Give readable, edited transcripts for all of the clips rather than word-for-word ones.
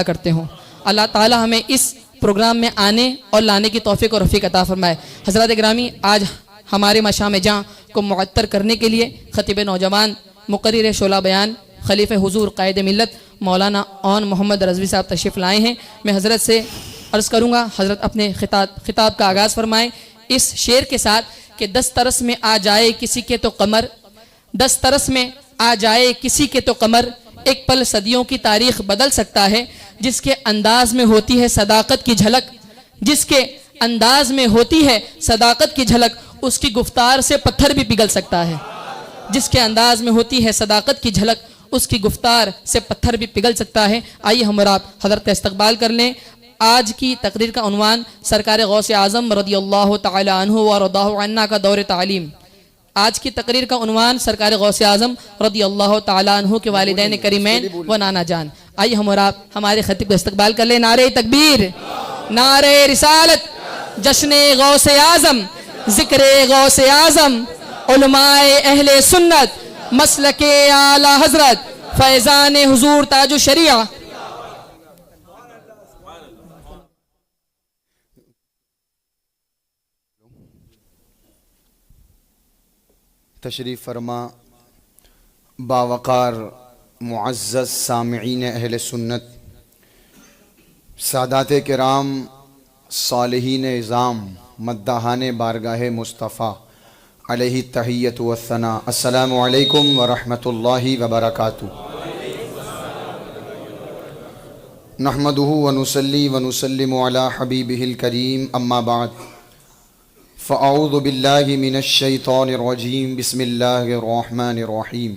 کرتے ہوں۔ اللہ تعالی ہمیں اس پروگرام میں آنے اور لانے کی توفیق اور رفیق عطا فرمائے۔ حضرات گرامی، آج ہمارے مشام جاں کو معطر کرنے کے لیے خطیب نوجوان، مقرر شعلہ بیان، خلیفہ حضور قائد ملت مولانا اون محمد رضوی صاحب تشریف لائے ہیں۔ میں حضرت سے عرض کروں گا حضرت اپنے خطاب کا آغاز فرمائیں اس شعر کے ساتھ کہ 10 طرس میں آ جائے کسی کے تو قمر، 10 طرس میں آ جائے کسی کے تو قمر، ایک پل صدیوں کی تاریخ بدل سکتا ہے، جس کے انداز میں ہوتی ہے صداقت کی جھلک، جس کے انداز میں ہوتی ہے صداقت کی جھلک، اس کی گفتار سے پتھر بھی پگھل سکتا ہے، جس کے انداز میں ہوتی ہے صداقت کی جھلک، اس کی گفتار سے پتھر بھی پگھل سکتا ہے۔ آئیے ہم اور آپ حضرت کا استقبال کر لیں۔ آج کی تقریر کا عنوان سرکار غوث اعظم رضی اللہ تعالی عنہ ورضاہ عنا کا دور تعلیم۔ آج کی تقریر کا عنوان سرکار غوث اعظم رضی اللہ تعالی عنہ کے والدین کریمین و نانا جان۔ آئیے ہم اور آپ ہمارے خطیب کا استقبال کر لیں۔ نعرہ تکبیر، نعرہ رسالت، جشن غوث اعظم، ذکر غوث اعظم، علماء اہل سنت، مسلک اعلی حضرت، فیضان حضور تاج الشریعہ۔ تشریف فرما باوقار معزز سامعین اہل سنت، سادات کرام، صالحین اعظام، مداحان بارگاہ مصطفیٰ علیہ التحیۃ والثناء، السلام علیکم ورحمۃ اللہ وبرکاتہ۔ نحمدہ ونصلی ونسلم علی حبیبہ الکریم، اما بعد، فاعوذ باللہ من الشیطان الرجیم، بسم اللہ الرحمن الرحیم۔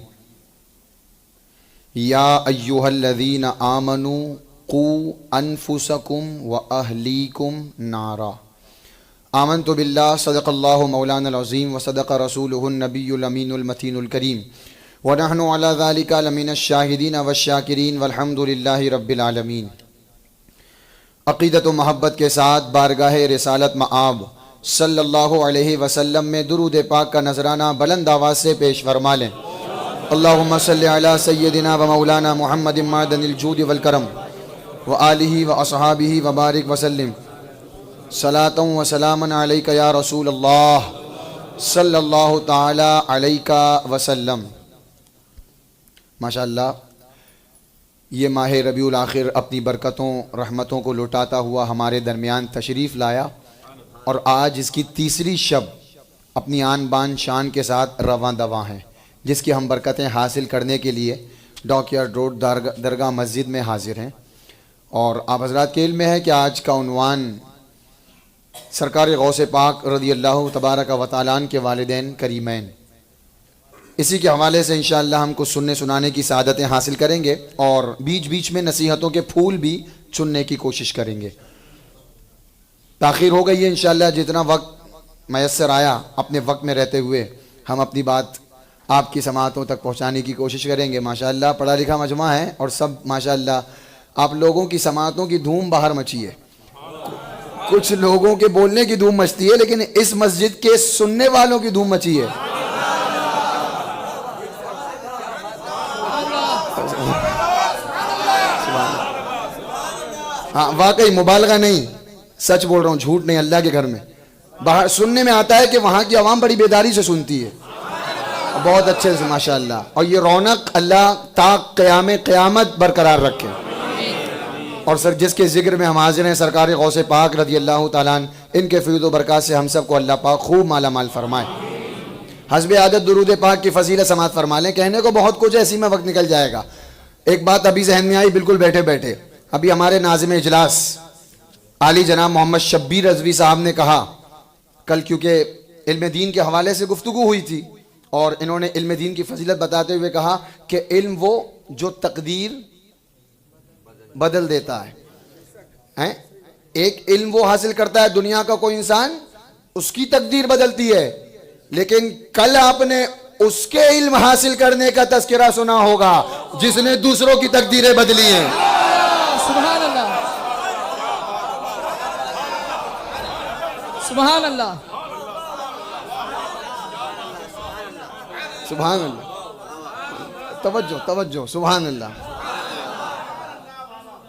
یا ایہا الذین آمنوا قوا انفسکم واہلیکم نارا۔ آمنت باللہ، صدق اللہ مولانا العظیم وصدق رسولہ النبی الامین المتین الکریم، ونحن علی ذلک لمن الشاہدین والشاکرین والحمد للہ رب العالمین۔ عقیدت و محبت کے ساتھ بارگاہ رسالت مآب صلی اللہ علیہ وسلم میں درود پاک کا نذرانہ بلند آواز سے پیش فرما لیں۔ اللہم صلی علی سیدنا و مولانا محمد معدن الجود والکرم وآلہ واصحابہ وبارک وسلم، صلاۃ و سلاما علیک یا رسول اللہ صلی اللہ تعالی علیہ وسلم۔ ماشاءاللہ، یہ ماہ ربیع الاخر اپنی برکتوں رحمتوں کو لوٹاتا ہوا ہمارے درمیان تشریف لایا، اور آج اس کی تیسری شب اپنی آن بان شان کے ساتھ رواں دواں ہے، جس کی ہم برکتیں حاصل کرنے کے لیے ڈاک یارڈ روڈ درگاہ مسجد میں حاضر ہیں۔ اور آپ حضرات کے علم میں ہے کہ آج کا عنوان سرکار غوث پاک رضی اللہ تبارک و تعالیٰ عنہ کے والدین کریمین، اسی کے حوالے سے انشاءاللہ ہم کو سننے سنانے کی سعادتیں حاصل کریں گے، اور بیچ بیچ میں نصیحتوں کے پھول بھی چننے کی کوشش کریں گے۔ تاخیر ہو گئی ہے، انشاءاللہ جتنا وقت میسر آیا اپنے وقت میں رہتے ہوئے ہم اپنی بات آپ کی سماعتوں تک پہنچانے کی کوشش کریں گے۔ ماشاءاللہ پڑھا لکھا مجمع ہے، اور سب ماشاءاللہ آپ لوگوں کی سماعتوں کی دھوم باہر مچی ہے۔ کچھ لوگوں کے بولنے کی دھوم مچتی ہے، لیکن اس مسجد کے سننے والوں کی دھوم مچی ہے۔ ہاں واقعی مبالغہ نہیں، سچ بول رہا ہوں، جھوٹ نہیں۔ اللہ کے گھر میں باہر سننے میں آتا ہے کہ وہاں کی عوام بڑی بیداری سے سنتی ہے، بہت اچھے سے ماشاءاللہ، اور یہ رونق اللہ تا قیام قیامت برقرار رکھے۔ اور سر جس کے ذکر میں ہم حاضر ہیں، سرکار غوث پاک رضی اللہ تعالیٰ عنہ، ان کے فیض و برکات سے ہم سب کو اللہ پاک خوب مالا مال فرمائے۔ حسب عادت درود پاک کی فضیلت سماعت فرما لیں۔ کہنے کو بہت کچھ ہے، اسی میں وقت نکل جائے گا۔ ایک بات ابھی ذہن میں آئی بالکل بیٹھے بیٹھے، ابھی ہمارے ناظم اجلاس عالی جناب محمد شبیر رضوی صاحب نے کہا، کل کیونکہ علم دین کے حوالے سے گفتگو ہوئی تھی، اور انہوں نے علم دین کی فضیلت بتاتے ہوئے کہا کہ علم وہ جو تقدیر بدل دیتا ہے۔ ایک علم وہ حاصل کرتا ہے دنیا کا کوئی انسان، اس کی تقدیر بدلتی ہے، لیکن کل آپ نے اس کے علم حاصل کرنے کا تذکرہ سنا ہوگا جس نے دوسروں کی تقدیریں بدلی ہیں۔ سبحان اللہ، سبحان اللہ، سبحان اللہ، توجہ توجہ، سبحان اللہ۔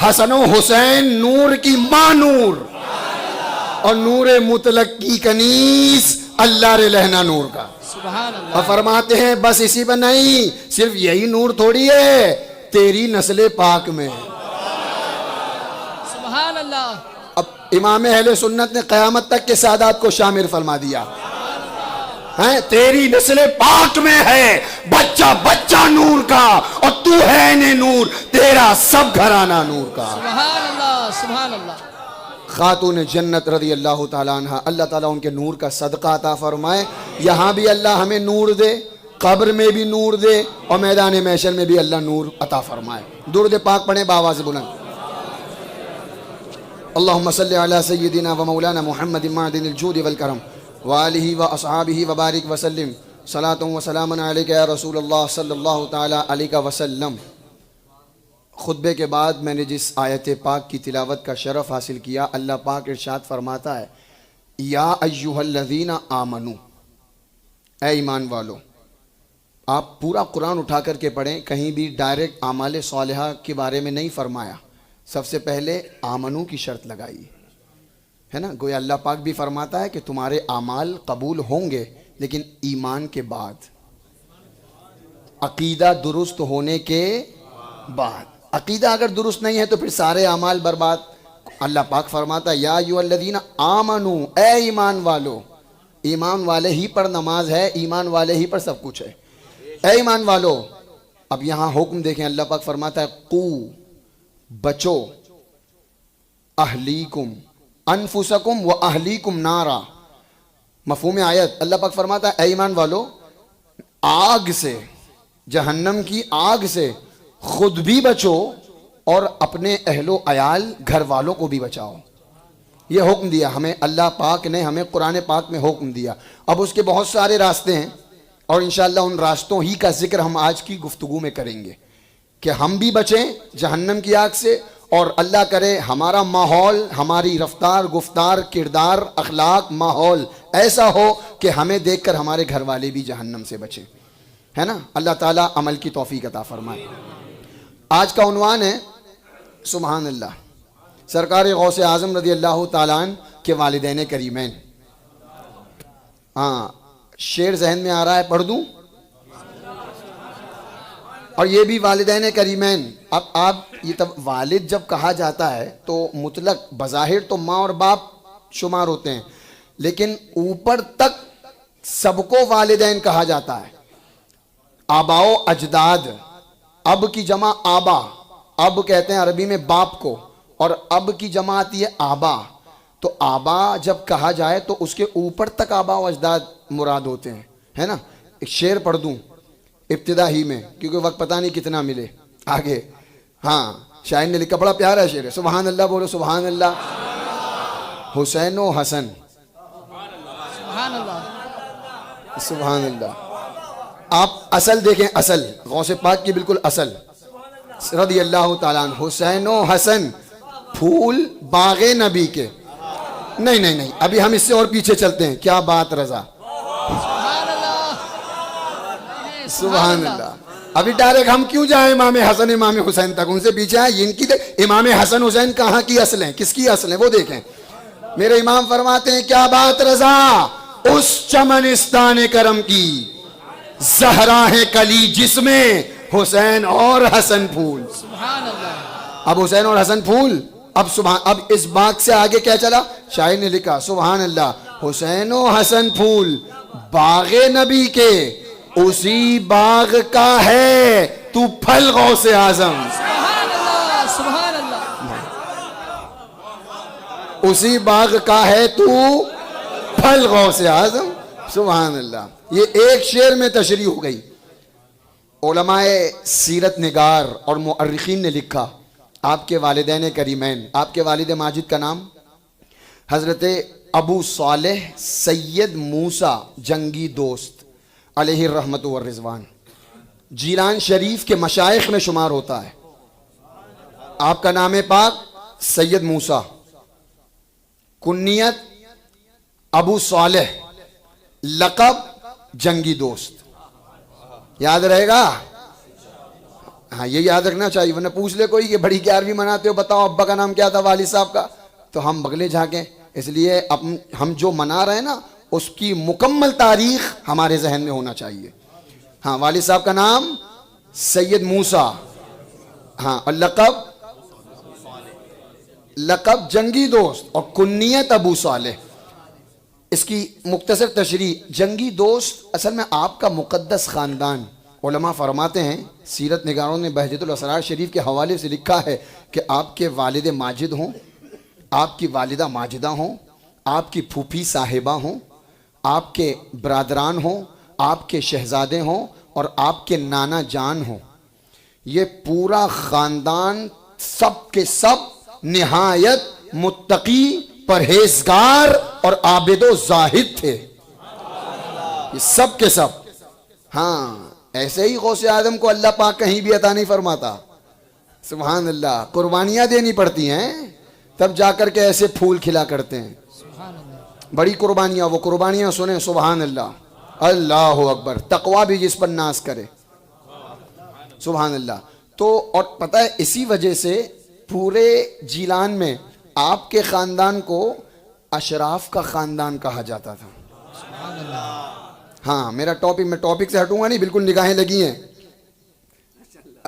حسن و حسین نور کی ماں نور اور نور مطلق کی کنیز اللہ رے لہنا نور کا. سبحان اللہ. اور فرماتے ہیں بس اسی پر نہیں, صرف یہی نور تھوڑی ہے, تیری نسل پاک میں. سبحان اللہ. اب امام اہل سنت نے قیامت تک کے سادات کو شامل فرما دیا ہیں, تیری نسل پاک میں ہے بچہ بچہ نور کا, اور تو ہے نے نور, تیرا سب گھرانہ نور کا. سبحان اللہ. سبحان اللہ. خاتون جنت رضی اللہ تعالیٰ عنہ, اللہ تعالیٰ ان کے نور کا صدقہ عطا فرمائے. یہاں بھی اللہ ہمیں نور دے, قبر میں بھی نور دے, اور میدان محشر میں بھی اللہ نور عطا فرمائے. درود پاک پڑھیں بآواز بلند. اللہم صلی علی سیدنا و مولانا محمد معدن الجود والکرم وآلہ و اصحابہ وبارک وسلم. صلاۃ و سلام علیک یا رسول اللہ صلی اللہ تعالیٰ علیہ وسلم. خطبے کے بعد میں نے جس آیت پاک کی تلاوت کا شرف حاصل کیا, اللہ پاک ارشاد فرماتا ہے یا ایہا الذین آمنو, اے ایمان والو. آپ پورا قرآن اٹھا کر کے پڑھیں, کہیں بھی ڈائریکٹ اعمال صالحہ کے بارے میں نہیں فرمایا, سب سے پہلے آمنو کی شرط لگائی ہے نا. گویا اللہ پاک بھی فرماتا ہے کہ تمہارے اعمال قبول ہوں گے, لیکن ایمان کے بعد, عقیدہ درست ہونے کے بعد. عقیدہ اگر درست نہیں ہے تو پھر سارے اعمال برباد. اللہ پاک فرماتا ہے یا ایھا الذین آمنو, اے ایمان والو. ایمان والے ہی پر نماز ہے, ایمان والے ہی پر سب کچھ ہے. اے ایمان والو. اب یہاں حکم دیکھیں, اللہ پاک فرماتا ہے قو, بچو, اہلیکم, انفسکم و اہلیکم نارا. مفہوم آیت, اللہ پاک فرماتا ہے اے ایمان والو, آگ سے, جہنم کی آگ سے خود بھی بچو اور اپنے اہل و عیال گھر والوں کو بھی بچاؤ. یہ حکم دیا ہمیں اللہ پاک نے, ہمیں قرآن پاک میں حکم دیا. اب اس کے بہت سارے راستے ہیں, اور انشاءاللہ ان راستوں ہی کا ذکر ہم آج کی گفتگو میں کریں گے کہ ہم بھی بچیں جہنم کی آگ سے, اور اللہ کرے ہمارا ماحول, ہماری رفتار, گفتار, کردار, اخلاق, ماحول ایسا ہو کہ ہمیں دیکھ کر ہمارے گھر والے بھی جہنم سے بچیں, ہے نا. اللہ تعالیٰ عمل کی توفیق عطا فرمائے. آج کا عنوان ہے سبحان اللہ, سرکار غوث اعظم رضی اللہ تعالیٰ عنہ کے والدین کریمین. ہاں, شعر ذہن میں آ رہا ہے, پڑھ دوں؟ اور یہ بھی والدین کریمین. اب آپ یہ تب والد جب کہا جاتا ہے تو مطلق بظاہر تو ماں اور باپ شمار ہوتے ہیں, لیکن اوپر تک سب کو والدین کہا جاتا ہے. آبا و اجداد, اب کی جمع آبا, اب کہتے ہیں عربی میں باپ کو, اور اب کی جمع آتی ہے آبا. تو آبا جب کہا جائے تو اس کے اوپر تک آبا و اجداد مراد ہوتے ہیں, ہے نا. ایک شعر پڑھ دوں ابتدا ہی میں, کیونکہ وقت پتہ نہیں کتنا ملے آگے. ہاں, شاعر نے لکھا, بڑا پیارا شعر ہے. سبحان اللہ بولو, سبحان اللہ. حسین و حسن, سبحان اللہ. سبحان اللہ. آپ اصل دیکھیں, اصل غوث پاک کی بالکل اصل رضی اللہ تعالیٰ عنہ. حسین و حسن پھول باغ نبی کے. نہیں نہیں نہیں, ابھی ہم اس سے اور پیچھے چلتے ہیں. کیا بات رضا, سبحان اللہ. سبحان اللہ. ابھی ڈائریکٹ ہم کیوں جائیں امام حسن امام حسین تک, ان سے پیچھے آئیں. ان کی امام حسن حسین کہاں کی اصلیں, کس کی اصلیں, وہ دیکھیں. میرے امام فرماتے ہیں کیا بات رضا, اس چمنستان کرم کی زہرا ہے کلی جس میں حسین اور حسن پھول. سبحان اللہ. اب حسین اور حسن پھول, اب اس باغ سے آگے کیا چلا, شاعر نے لکھا سبحان اللہ, حسین و حسن پھول باغ نبی کے, اسی باغ کا ہے تو پھل غوث اعظم. سبحان اللہ. سبحان اللہ. اسی باغ کا ہے تو پھل غوث اعظم. سبحان اللہ. یہ ایک شعر میں تشریح ہو گئی. علماء سیرت نگار اور مؤرخین نے لکھا آپ کے والدین کریمین, آپ کے والد ماجد کا نام حضرت ابو صالح سید موسیٰ جنگی دوست علیہ الرحمت والرضوان, جیلان شریف کے مشائخ میں شمار ہوتا ہے. آپ کا نام پاک سید موسیٰ, کنیت ابو صالح, لقب جنگی دوست. یاد رہے گا, ہاں یہ یاد رکھنا چاہیے، ورنہ پوچھ لے کوئی کہ بڑی 11ویں مناتے ہو، بتاؤ ابا کا نام کیا تھا والد صاحب کا، تو ہم بغلے جھانکیں. اس لیے ہم جو منا رہے ہیں نا اس کی مکمل تاریخ ہمارے ذہن میں ہونا چاہیے. ہاں والد صاحب کا نام سید موسیٰ، ہاں اور لقب جنگی دوست اور کنیت ابو صالح. اس کی مختصر تشریح، جنگی دوست اصل میں آپ کا مقدس خاندان. علماء فرماتے ہیں، سیرت نگاروں نے بہجت الاسرار شریف کے حوالے سے لکھا ہے کہ آپ کے والد ماجد ہوں، آپ کی والدہ ماجدہ ہوں، آپ کی پھوپھی صاحبہ ہوں، آپ کے برادران ہوں، آپ کے شہزادے ہوں اور آپ کے نانا جان ہوں، یہ پورا خاندان سب کے سب نہایت متقی، پرہیزگار اور عابد و زاہد تھے. یہ سب کے سب. ہاں ایسے ہی غوث اعظم کو اللہ پاک کہیں بھی عطا نہیں فرماتا. سبحان اللہ. قربانیاں دینی پڑتی ہیں تب جا کر کے ایسے پھول کھلا کرتے ہیں. بڑی قربانیاں، وہ قربانیاں سنیں. سبحان اللہ، اللہ اکبر. تقویٰ بھی جس پر ناز کرے. سبحان اللہ. تو اور پتہ ہے اسی وجہ سے پورے جیلان میں آپ کے خاندان کو اشراف کا خاندان کہا جاتا تھا. ہاں میرا ٹاپک، میں ٹاپک سے ہٹوں گا نہیں، بالکل نگاہیں لگی ہیں.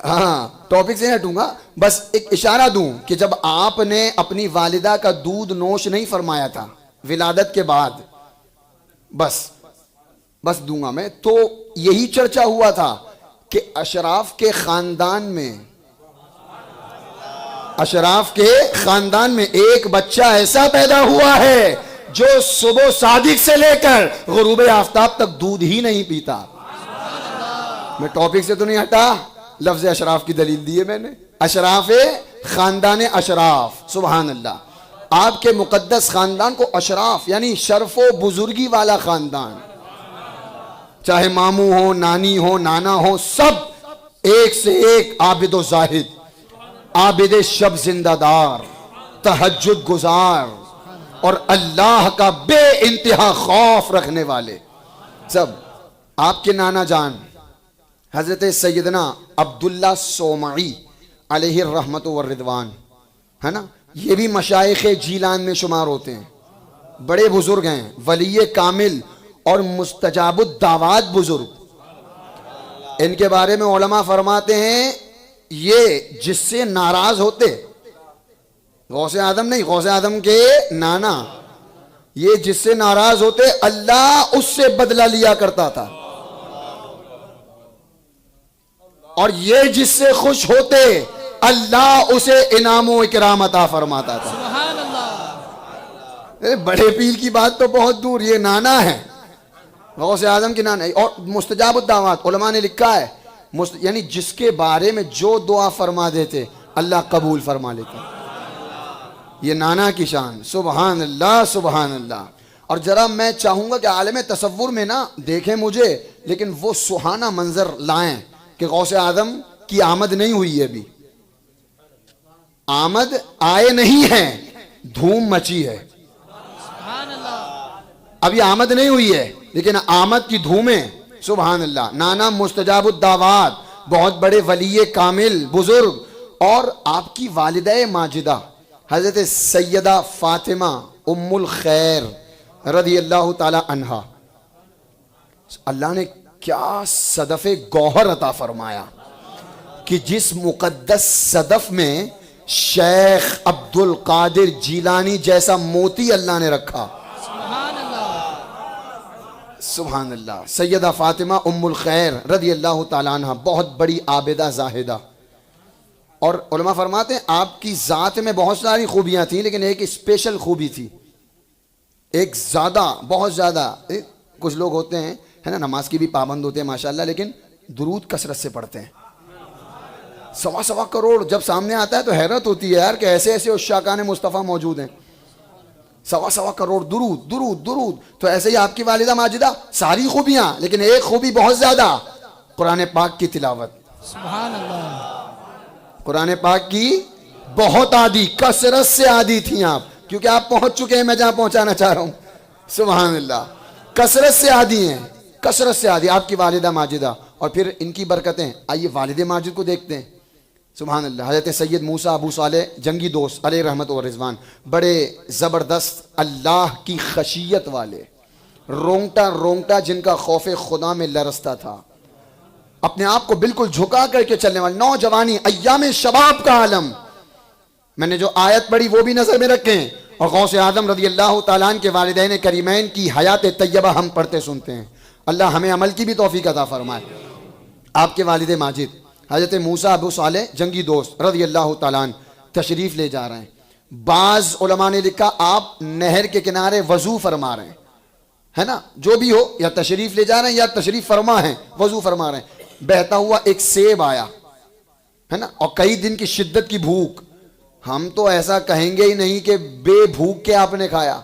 ہاں ٹاپک سے ہٹوں گا، بس ایک اشارہ دوں کہ جب آپ نے اپنی والدہ کا دودھ نوش نہیں فرمایا تھا ولادت کے بعد، بس دوں گا میں، تو یہی چرچا ہوا تھا کہ اشراف کے خاندان میں ایک بچہ ایسا پیدا ہوا ہے جو صبح صادق سے لے کر غروب آفتاب تک دودھ ہی نہیں پیتا. میں ٹاپک سے تو نہیں ہٹا، لفظ اشراف کی دلیل دی ہے میں نے. اشراف خاندان اشراف. سبحان اللہ. آپ کے مقدس خاندان کو اشراف یعنی شرف و بزرگی والا خاندان، چاہے ماموں ہو، نانی ہو، نانا ہو، سب ایک سے ایک عابد و زاہد، عابد شب زندہ دار، تہجد گزار اور اللہ کا بے انتہا خوف رکھنے والے. سب آپ کے نانا جان حضرت سیدنا عبداللہ صومعی علیہ الرحمت والرضوان ہے نا، یہ بھی مشائخ جیلان میں شمار ہوتے ہیں. بڑے بزرگ ہیں، ولی کامل اور مستجاب الدعوات بزرگ. ان کے بارے میں علماء فرماتے ہیں یہ جس سے ناراض ہوتے، غوث اعظم نہیں، غوث اعظم کے نانا، یہ جس سے ناراض ہوتے اللہ اس سے بدلہ لیا کرتا تھا، اور یہ جس سے خوش ہوتے اللہ اسے انعام و اکرام عطا فرماتا تھا. سبحان اللہ. بڑے پیر کی بات تو بہت دور، یہ نانا ہے غوث اعظم کی نانا. اور مستجاب الدعوات علماء نے لکھا ہے یعنی جس کے بارے میں جو دعا فرما دیتے اللہ قبول فرما لیتے. یہ نانا کی شان. سبحان اللہ سبحان اللہ. اور ذرا میں چاہوں گا کہ عالم تصور میں نہ دیکھیں مجھے، لیکن وہ سہانا منظر لائیں کہ غوث اعظم کی آمد نہیں ہوئی ہے، ابھی آمد آئے نہیں ہے، دھوم مچی ہے. ابھی آمد نہیں ہوئی ہے لیکن آمد کی دھومیں. سبحان اللہ. نانا مستجاب الدعوات، بہت بڑے ولی کامل بزرگ، اور آپ کی والدہ ماجدہ حضرت سیدہ فاطمہ ام الخیر رضی اللہ تعالی عنہا. اللہ نے کیا صدف گوہر عطا فرمایا کہ جس مقدس صدف میں شیخ عبد القادر جیلانی جیسا موتی اللہ نے رکھا. سبحان اللہ. سیدہ فاطمہ ام الخیر رضی اللہ تعالیٰ عنہ بہت بڑی عابدہ زاہدہ. اور علماء فرماتے ہیں آپ کی ذات میں بہت ساری خوبیاں تھیں لیکن ایک اسپیشل خوبی تھی، ایک زیادہ، بہت زیادہ. کچھ لوگ ہوتے ہیں ہے نا، نماز کی بھی پابند ہوتے ہیں ماشاءاللہ، لیکن درود کثرت سے پڑھتے ہیں. 1.25 کروڑ جب سامنے آتا ہے تو حیرت ہوتی ہے یار کہ ایسے ایسے عشاقان مصطفیٰ موجود ہیں. 1.25 کروڑ درود درود درود. تو ایسے ہی آپ کی والدہ ماجدہ ساری خوبیاں، لیکن ایک خوبی بہت زیادہ، قرآن پاک کی تلاوت. سبحان اللہ. قرآن پاک کی بہت عادی، کثرت سے عادی تھیں آپ، کیونکہ آپ پہنچ چکے ہیں میں جہاں پہنچانا چاہ رہا ہوں. سبحان اللہ. کثرت سے عادی ہیں، کثرت سے عادی آپ کی والدہ ماجدہ. اور پھر ان کی برکتیں. آئیے والد ماجد کو دیکھتے ہیں. سبحان اللہ. حضرت سید موسیٰ ابو صالح جنگی دوست علیہ رحمت و رضوان, بڑے زبردست اللہ کی خشیت والے, رونگٹا رونگٹا جن کا خوف خدا میں لرزتا تھا, اپنے آپ کو بالکل جھکا کر کے چلنے والے, نوجوانی ایام شباب کا عالم. میں نے جو آیت پڑھی وہ بھی نظر میں رکھیں, اور غوث اعظم رضی اللہ تعالیٰ عنہ کے والدین کریمین کی حیات طیبہ ہم پڑھتے سنتے ہیں. اللہ ہمیں عمل کی بھی توفیق عطا فرمائے. آپ کے والد ماجد حضرت موسیٰ ابو صالح جنگی دوست رضی اللہ تعالیٰ عنہ تشریف لے جا رہے ہیں. بعض علماء نے لکھا آپ نہر کے کنارے وضو فرما رہے ہیں, ہے نا, جو بھی ہو, یا تشریف لے جا رہے ہیں یا تشریف فرما ہیں, وضو فرما رہے ہیں. بہتا ہوا ایک سیب آیا, ہے نا, اور کئی دن کی شدت کی بھوک. ہم تو ایسا کہیں گے ہی نہیں کہ بے بھوک کے آپ نے کھایا.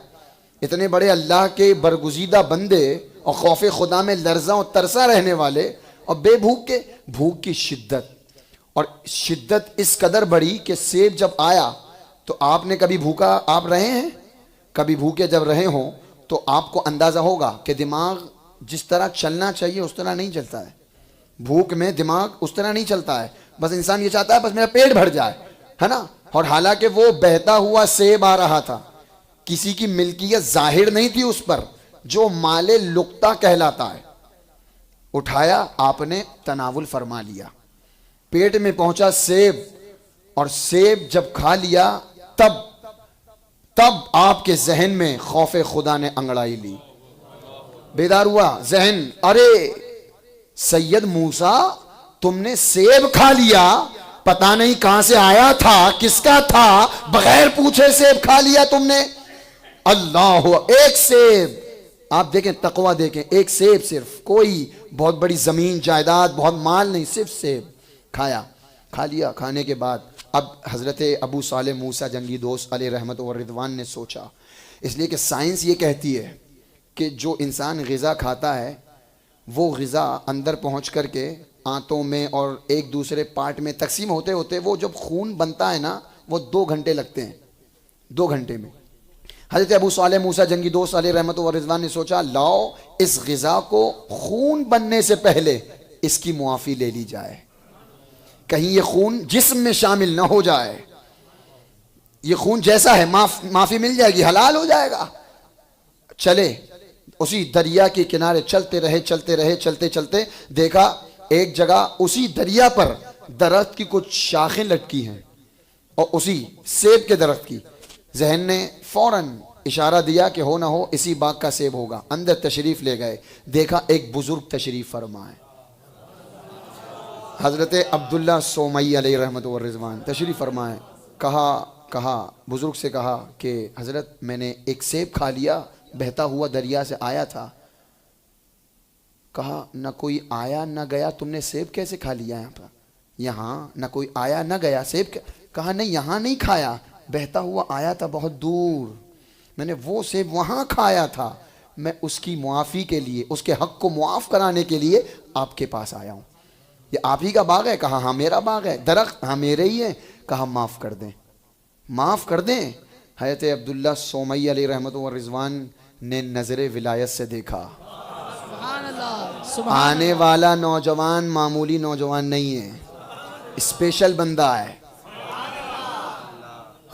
اتنے بڑے اللہ کے برگزیدہ بندے اور خوف خدا میں لرزاں اور ترسا رہنے والے, اور بے بھوک کے, بھوک کی شدت, اور شدت اس قدر بڑی کہ سیب جب آیا تو آپ نے کبھی بھوکا آپ رہے ہیں؟ کبھی بھوکے جب رہے ہوں تو آپ کو اندازہ ہوگا کہ دماغ جس طرح چلنا چاہیے اس طرح نہیں چلتا ہے. بھوک میں دماغ اس طرح نہیں چلتا ہے, بس انسان یہ چاہتا ہے بس میرا پیٹ بھر جائے, ہے نا. اور حالانکہ وہ بہتا ہوا سیب آ رہا تھا, کسی کی ملکیت ظاہر نہیں تھی اس پر, جو مال لقطہ کہلاتا ہے. اٹھایا آپ نے, تناول فرما لیا, پیٹ میں پہنچا سیب, اور سیب جب کھا لیا تب آپ کے ذہن میں خوف خدا نے انگڑائی لی. بیدار ہوا ذہن, ارے سید موسیٰ تم نے سیب کھا لیا, پتہ نہیں کہاں سے آیا تھا, کس کا تھا, بغیر پوچھے سیب کھا لیا تم نے. اللہ, ایک سیب, آپ دیکھیں تقویٰ دیکھیں, ایک سیب صرف, کوئی بہت بڑی زمین جائیداد بہت مال نہیں, صرف سیب کھایا. کھا لیا, کھانے کے بعد اب حضرت ابو صالح موسیٰ جنگی دوست علیہ رحمت و رضوان نے سوچا, اس لیے کہ سائنس یہ کہتی ہے کہ جو انسان غذا کھاتا ہے وہ غذا اندر پہنچ کر کے آنتوں میں اور ایک دوسرے پارٹ میں تقسیم ہوتے ہوتے وہ جب خون بنتا ہے نا, وہ 2 گھنٹے لگتے ہیں. 2 گھنٹے میں حضرت ابو صالح موسیٰ جنگی دوست علیہ رحمت و رضوان نے سوچا, لاؤ اس غذا کو خون بننے سے پہلے اس کی معافی لے لی جائے, کہیں یہ خون جسم میں شامل نہ ہو جائے. یہ خون جیسا ہے معافی مل جائے گی, حلال ہو جائے گا. چلے اسی دریا کے کنارے چلتے رہے, دیکھا ایک جگہ اسی دریا پر درخت کی کچھ شاخیں لٹکی ہیں, اور اسی سیب کے درخت کی. ذہن نے فوراً اشارہ دیا کہ ہو نہ ہو اسی باغ کا سیب ہوگا. اندر تشریف لے گئے, دیکھا ایک بزرگ تشریف فرما ہے, حضرت عبداللہ سومئی علیہ رحمت و رضوان تشریف فرمائے. کہا بزرگ سے کہا کہ حضرت میں نے ایک سیب کھا لیا, بہتا ہوا دریا سے آیا تھا. کہا نہ کوئی آیا نہ گیا, تم نے سیب کیسے کھا لیا یہاں پر؟ یہاں نہ کوئی آیا نہ گیا سیب. کہا نہیں, یہاں نہیں کھایا, بہتا ہوا آیا تھا بہت دور, میں نے وہ سیب وہاں کھایا تھا. میں اس کی معافی کے لیے, اس کے حق کو معاف کرانے کے لیے آپ کے پاس آیا ہوں. یہ آپ ہی کا باغ ہے؟ کہا ہاں میرا باغ ہے. درخت؟ ہاں میرے ہی ہے. کہا معاف کر دیں, معاف کر دیں. حضرت عبداللہ سومئی علیہ رحمت و رضوان نے نظر ولایت سے دیکھا, آنے والا نوجوان معمولی نوجوان نہیں ہے, اسپیشل بندہ ہے,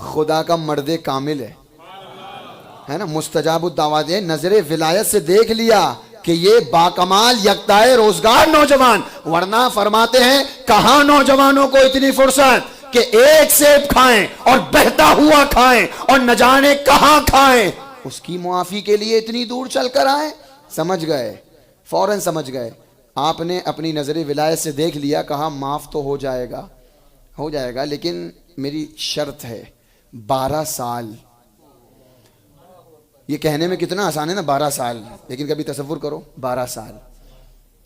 خدا کا مرد کامل ہے نا, مستجاب الدعوات ہے. نظر ولایت سے دیکھ لیا کہ یہ باکمال یکتائے روزگار نوجوان. ورنہ فرماتے ہیں کہاں نوجوانوں کو اتنی فرصت کہ ایک سیب کھائیں اور بہتا ہوا کھائیں اور نہ جانے کہاں کھائیں. اس کی معافی کے لیے اتنی دور چل کر آئیں. سمجھ گئے, فوراً سمجھ گئے. آپ نے اپنی نظر ولایت سے دیکھ لیا, کہا معاف تو ہو جائے گا, لیکن میری شرط ہے 12 سال. یہ کہنے میں کتنا آسان ہے نا 12 سال, لیکن کبھی تصور کرو 12 سال,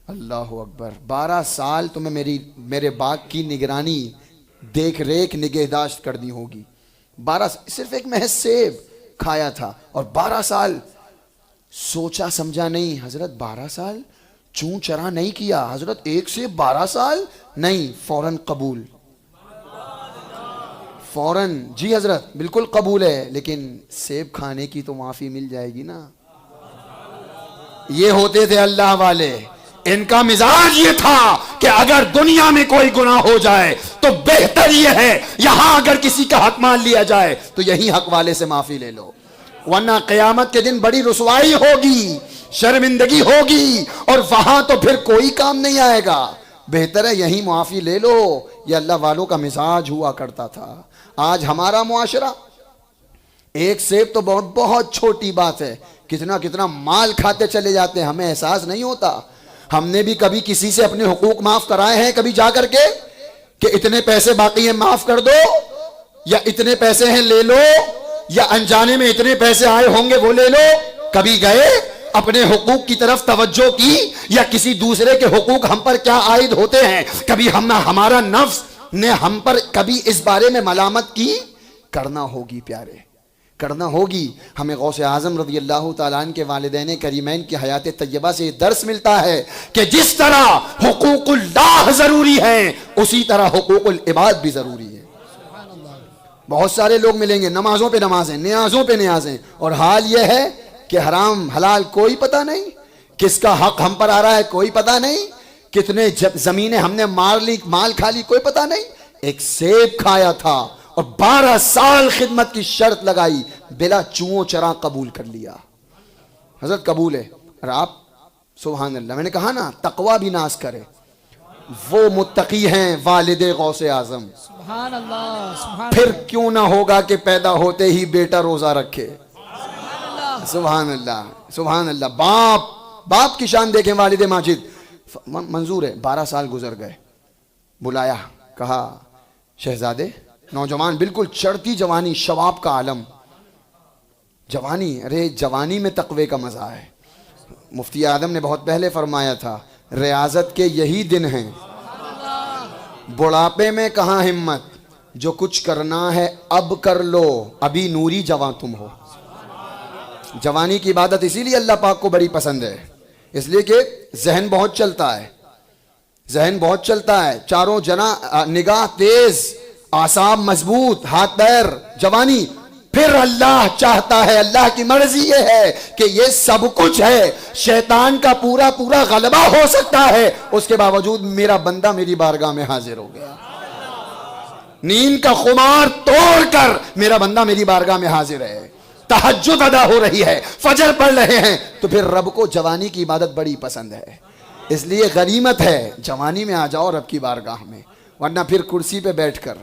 اللہ اکبر. 12 سال تمہیں میرے باغ کی نگرانی, دیکھ ریکھ, نگہداشت کرنی ہوگی. 12 صرف ایک محض سیب کھایا تھا, اور 12 سال سوچا سمجھا نہیں. حضرت 12 سال چون چرا نہیں کیا, حضرت ایک سیب 12 سال نہیں, فوراً قبول, فوراً جی حضرت بالکل قبول ہے, لیکن سیب کھانے کی تو معافی مل جائے گی نا. یہ ہوتے تھے اللہ والے, ان کا مزاج یہ تھا کہ اگر دنیا میں کوئی گناہ ہو جائے تو بہتر یہ ہے یہاں اگر کسی کا حق مان لیا جائے تو یہی حق والے سے معافی لے لو، ورنہ قیامت کے دن بڑی رسوائی ہوگی، شرمندگی ہوگی، اور وہاں تو پھر کوئی کام نہیں آئے گا، بہتر ہے یہی معافی لے لو۔ یہ اللہ والوں کا مزاج ہوا کرتا تھا۔ آج ہمارا معاشرہ، ایک سیب تو بہت بہت چھوٹی بات ہے، کتنا کتنا مال کھاتے چلے جاتے ہیں، ہمیں احساس نہیں ہوتا۔ ہم نے بھی کبھی کسی سے اپنے حقوق معاف کرائے ہیں کبھی جا کر کے کہ اتنے پیسے باقی ہیں معاف کر دو، یا اتنے پیسے ہیں لے لو، یا انجانے میں اتنے پیسے آئے ہوں گے وہ لے لو؟ کبھی گئے اپنے حقوق کی طرف توجہ کی؟ یا کسی دوسرے کے حقوق ہم پر کیا عائد ہوتے ہیں کبھی ہمارا نفس نے ہم پر کبھی اس بارے میں ملامت کی؟ کرنا ہوگی پیارے، کرنا ہوگی۔ ہمیں غوث اعظم رضی اللہ تعالیٰ عنہ کے والدین کریمین کی حیات طیبہ سے یہ درس ملتا ہے کہ جس طرح حقوق اللہ ضروری ہیں اسی طرح حقوق العباد بھی ضروری ہے۔ بہت سارے لوگ ملیں گے نمازوں پہ نمازیں، نیازوں پہ نیازیں، اور حال یہ ہے کہ حرام حلال کوئی پتہ نہیں، کس کا حق ہم پر آ رہا ہے کوئی پتہ نہیں، کتنے زمینیں ہم نے مار لی مال کھا لی کوئی پتہ نہیں۔ ایک سیب کھایا تھا اور 12 سال خدمت کی شرط لگائی، بلا چوں چراں قبول کر لیا۔ حضرت قبول ہے۔ اور آپ سبحان اللہ، میں نے کہا نا تقوی بھی ناز کرے، وہ متقی ہیں والد غوث اعظم، سبحان اللہ، سبحان پھر کیوں نہ ہوگا کہ پیدا ہوتے ہی بیٹا روزہ رکھے؟ سبحان اللہ، سبحان اللہ۔ باپ کی شان دیکھیں، والد ماجد منظور ہے۔ 12 سال گزر گئے، بلایا، کہا شہزادے، نوجوان بالکل چڑھتی جوانی، شباب کا عالم، جوانی، ارے جوانی میں تقوی کا مزہ ہے۔ مفتی اعظم نے بہت پہلے فرمایا تھا ریاضت کے یہی دن ہیں، بڑھاپے میں کہاں ہمت، جو کچھ کرنا ہے اب کر لو، ابھی نوری جوان تم ہو۔ جوانی کی عبادت اسی لیے اللہ پاک کو بڑی پسند ہے، اس لیے کہ ذہن بہت چلتا ہے، ذہن بہت چلتا ہے، چاروں نگاہ تیز، اعصاب مضبوط، ہاتھ پیر، جوانی۔ پھر اللہ چاہتا ہے، اللہ کی مرضی یہ ہے کہ یہ سب کچھ ہے، شیطان کا پورا غلبہ ہو سکتا ہے، اس کے باوجود میرا بندہ میری بارگاہ میں حاضر ہو گیا، نیند کا خمار توڑ کر میرا بندہ میری بارگاہ میں حاضر ہے، تہجد ادا ہو رہی ہے، فجر پڑھ رہے ہیں، تو پھر رب کو جوانی کی عبادت بڑی پسند ہے۔ اس لیے غنیمت ہے جوانی میں آ جاؤ رب کی بارگاہ میں، ورنہ پھر کرسی پہ بیٹھ کر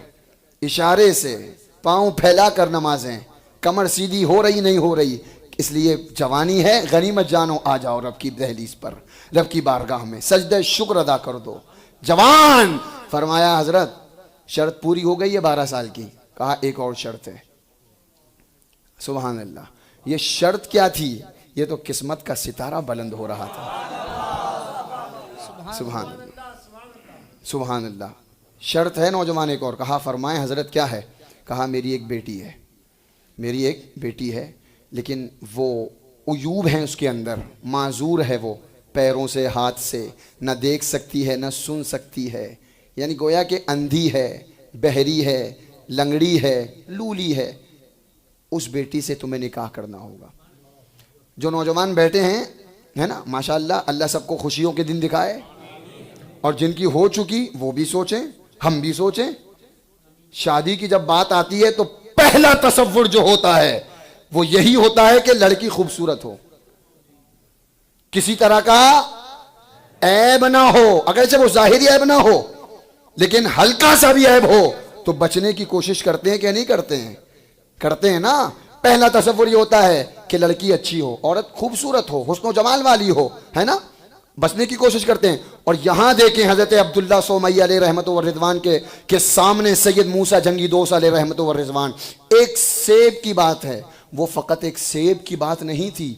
اشارے سے پاؤں پھیلا کر نمازیں، کمر سیدھی ہو رہی نہیں ہو رہی۔ اس لیے جوانی ہے، غنیمت جانو، آ جاؤ رب کی دہلیز پر، رب کی بارگاہ میں سجدہ شکر ادا کر دو۔ جوان فرمایا حضرت شرط پوری ہو گئی ہے 12 سال کی، کہا ایک اور شرط ہے۔ سبحان اللہ، یہ شرط کیا تھی؟ یہ تو قسمت کا ستارہ بلند ہو رہا تھا۔ سبحان اللہ، سبحان اللہ۔ شرط ہے نوجوان ایک اور، کہا فرمائیں حضرت کیا ہے؟ کہا میری ایک بیٹی ہے، میری ایک بیٹی ہے، لیکن وہ عیوب ہیں اس کے اندر، معذور ہے، وہ پیروں سے ہاتھ سے نہ دیکھ سکتی ہے نہ سن سکتی ہے، یعنی گویا کہ اندھی ہے، بہری ہے، لنگڑی ہے، لولی ہے۔ اس بیٹی سے تمہیں نکاح کرنا ہوگا۔ جو نوجوان بیٹھے ہیں ہے نا، ماشاءاللہ اللہ سب کو خوشیوں کے دن دکھائے، اور جن کی ہو چکی وہ بھی سوچیں، ہم بھی سوچیں۔ شادی کی جب بات آتی ہے تو پہلا تصور جو ہوتا ہے وہ یہی ہوتا ہے کہ لڑکی خوبصورت ہو، کسی طرح کا عیب نہ ہو، اگرچہ وہ ظاہری عیب نہ ہو لیکن ہلکا سا بھی عیب ہو تو بچنے کی کوشش کرتے ہیں کہ نہیں کرتے ہیں؟ کرتے ہیں نا۔ پہلا تصور یہ ہوتا ہے کہ لڑکی اچھی ہو، عورت خوبصورت ہو، حسن و جمال والی ہو، ہے نا، بچنے کی کوشش کرتے ہیں۔ اور یہاں دیکھیں حضرت عبداللہ سومئی علیہ رحمت و رضوان کے سامنے سید موسیٰ جنگی دوست علیہ رحمت و رضوان، ایک سیب کی بات ہے، وہ فقط ایک سیب کی بات نہیں تھی،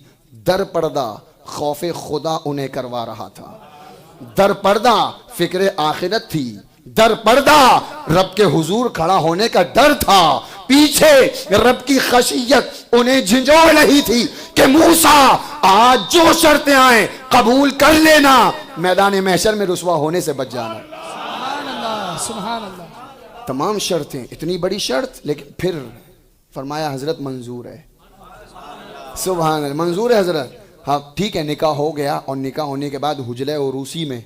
در پردہ خوف خدا انہیں کروا رہا تھا، در پردہ فکر آخرت تھی، در پردہ رب کے حضور کھڑا ہونے کا ڈر تھا، پیچھے رب کی خشیت انہیں جھنجھوڑ رہی تھی کہ موسیٰ آج جو شرطیں آئیں قبول کر لینا، میدان محشر میں رسوا ہونے سے بچ جانا۔ سبحان اللہ، سبحان اللہ۔ تمام شرطیں، اتنی بڑی شرط، لیکن پھر فرمایا حضرت منظور ہے۔ سبحان اللہ، منظور ہے حضرت۔ ہاں ٹھیک ہے نکاح ہو گیا، اور نکاح ہونے کے بعد حجرہ عروسی میں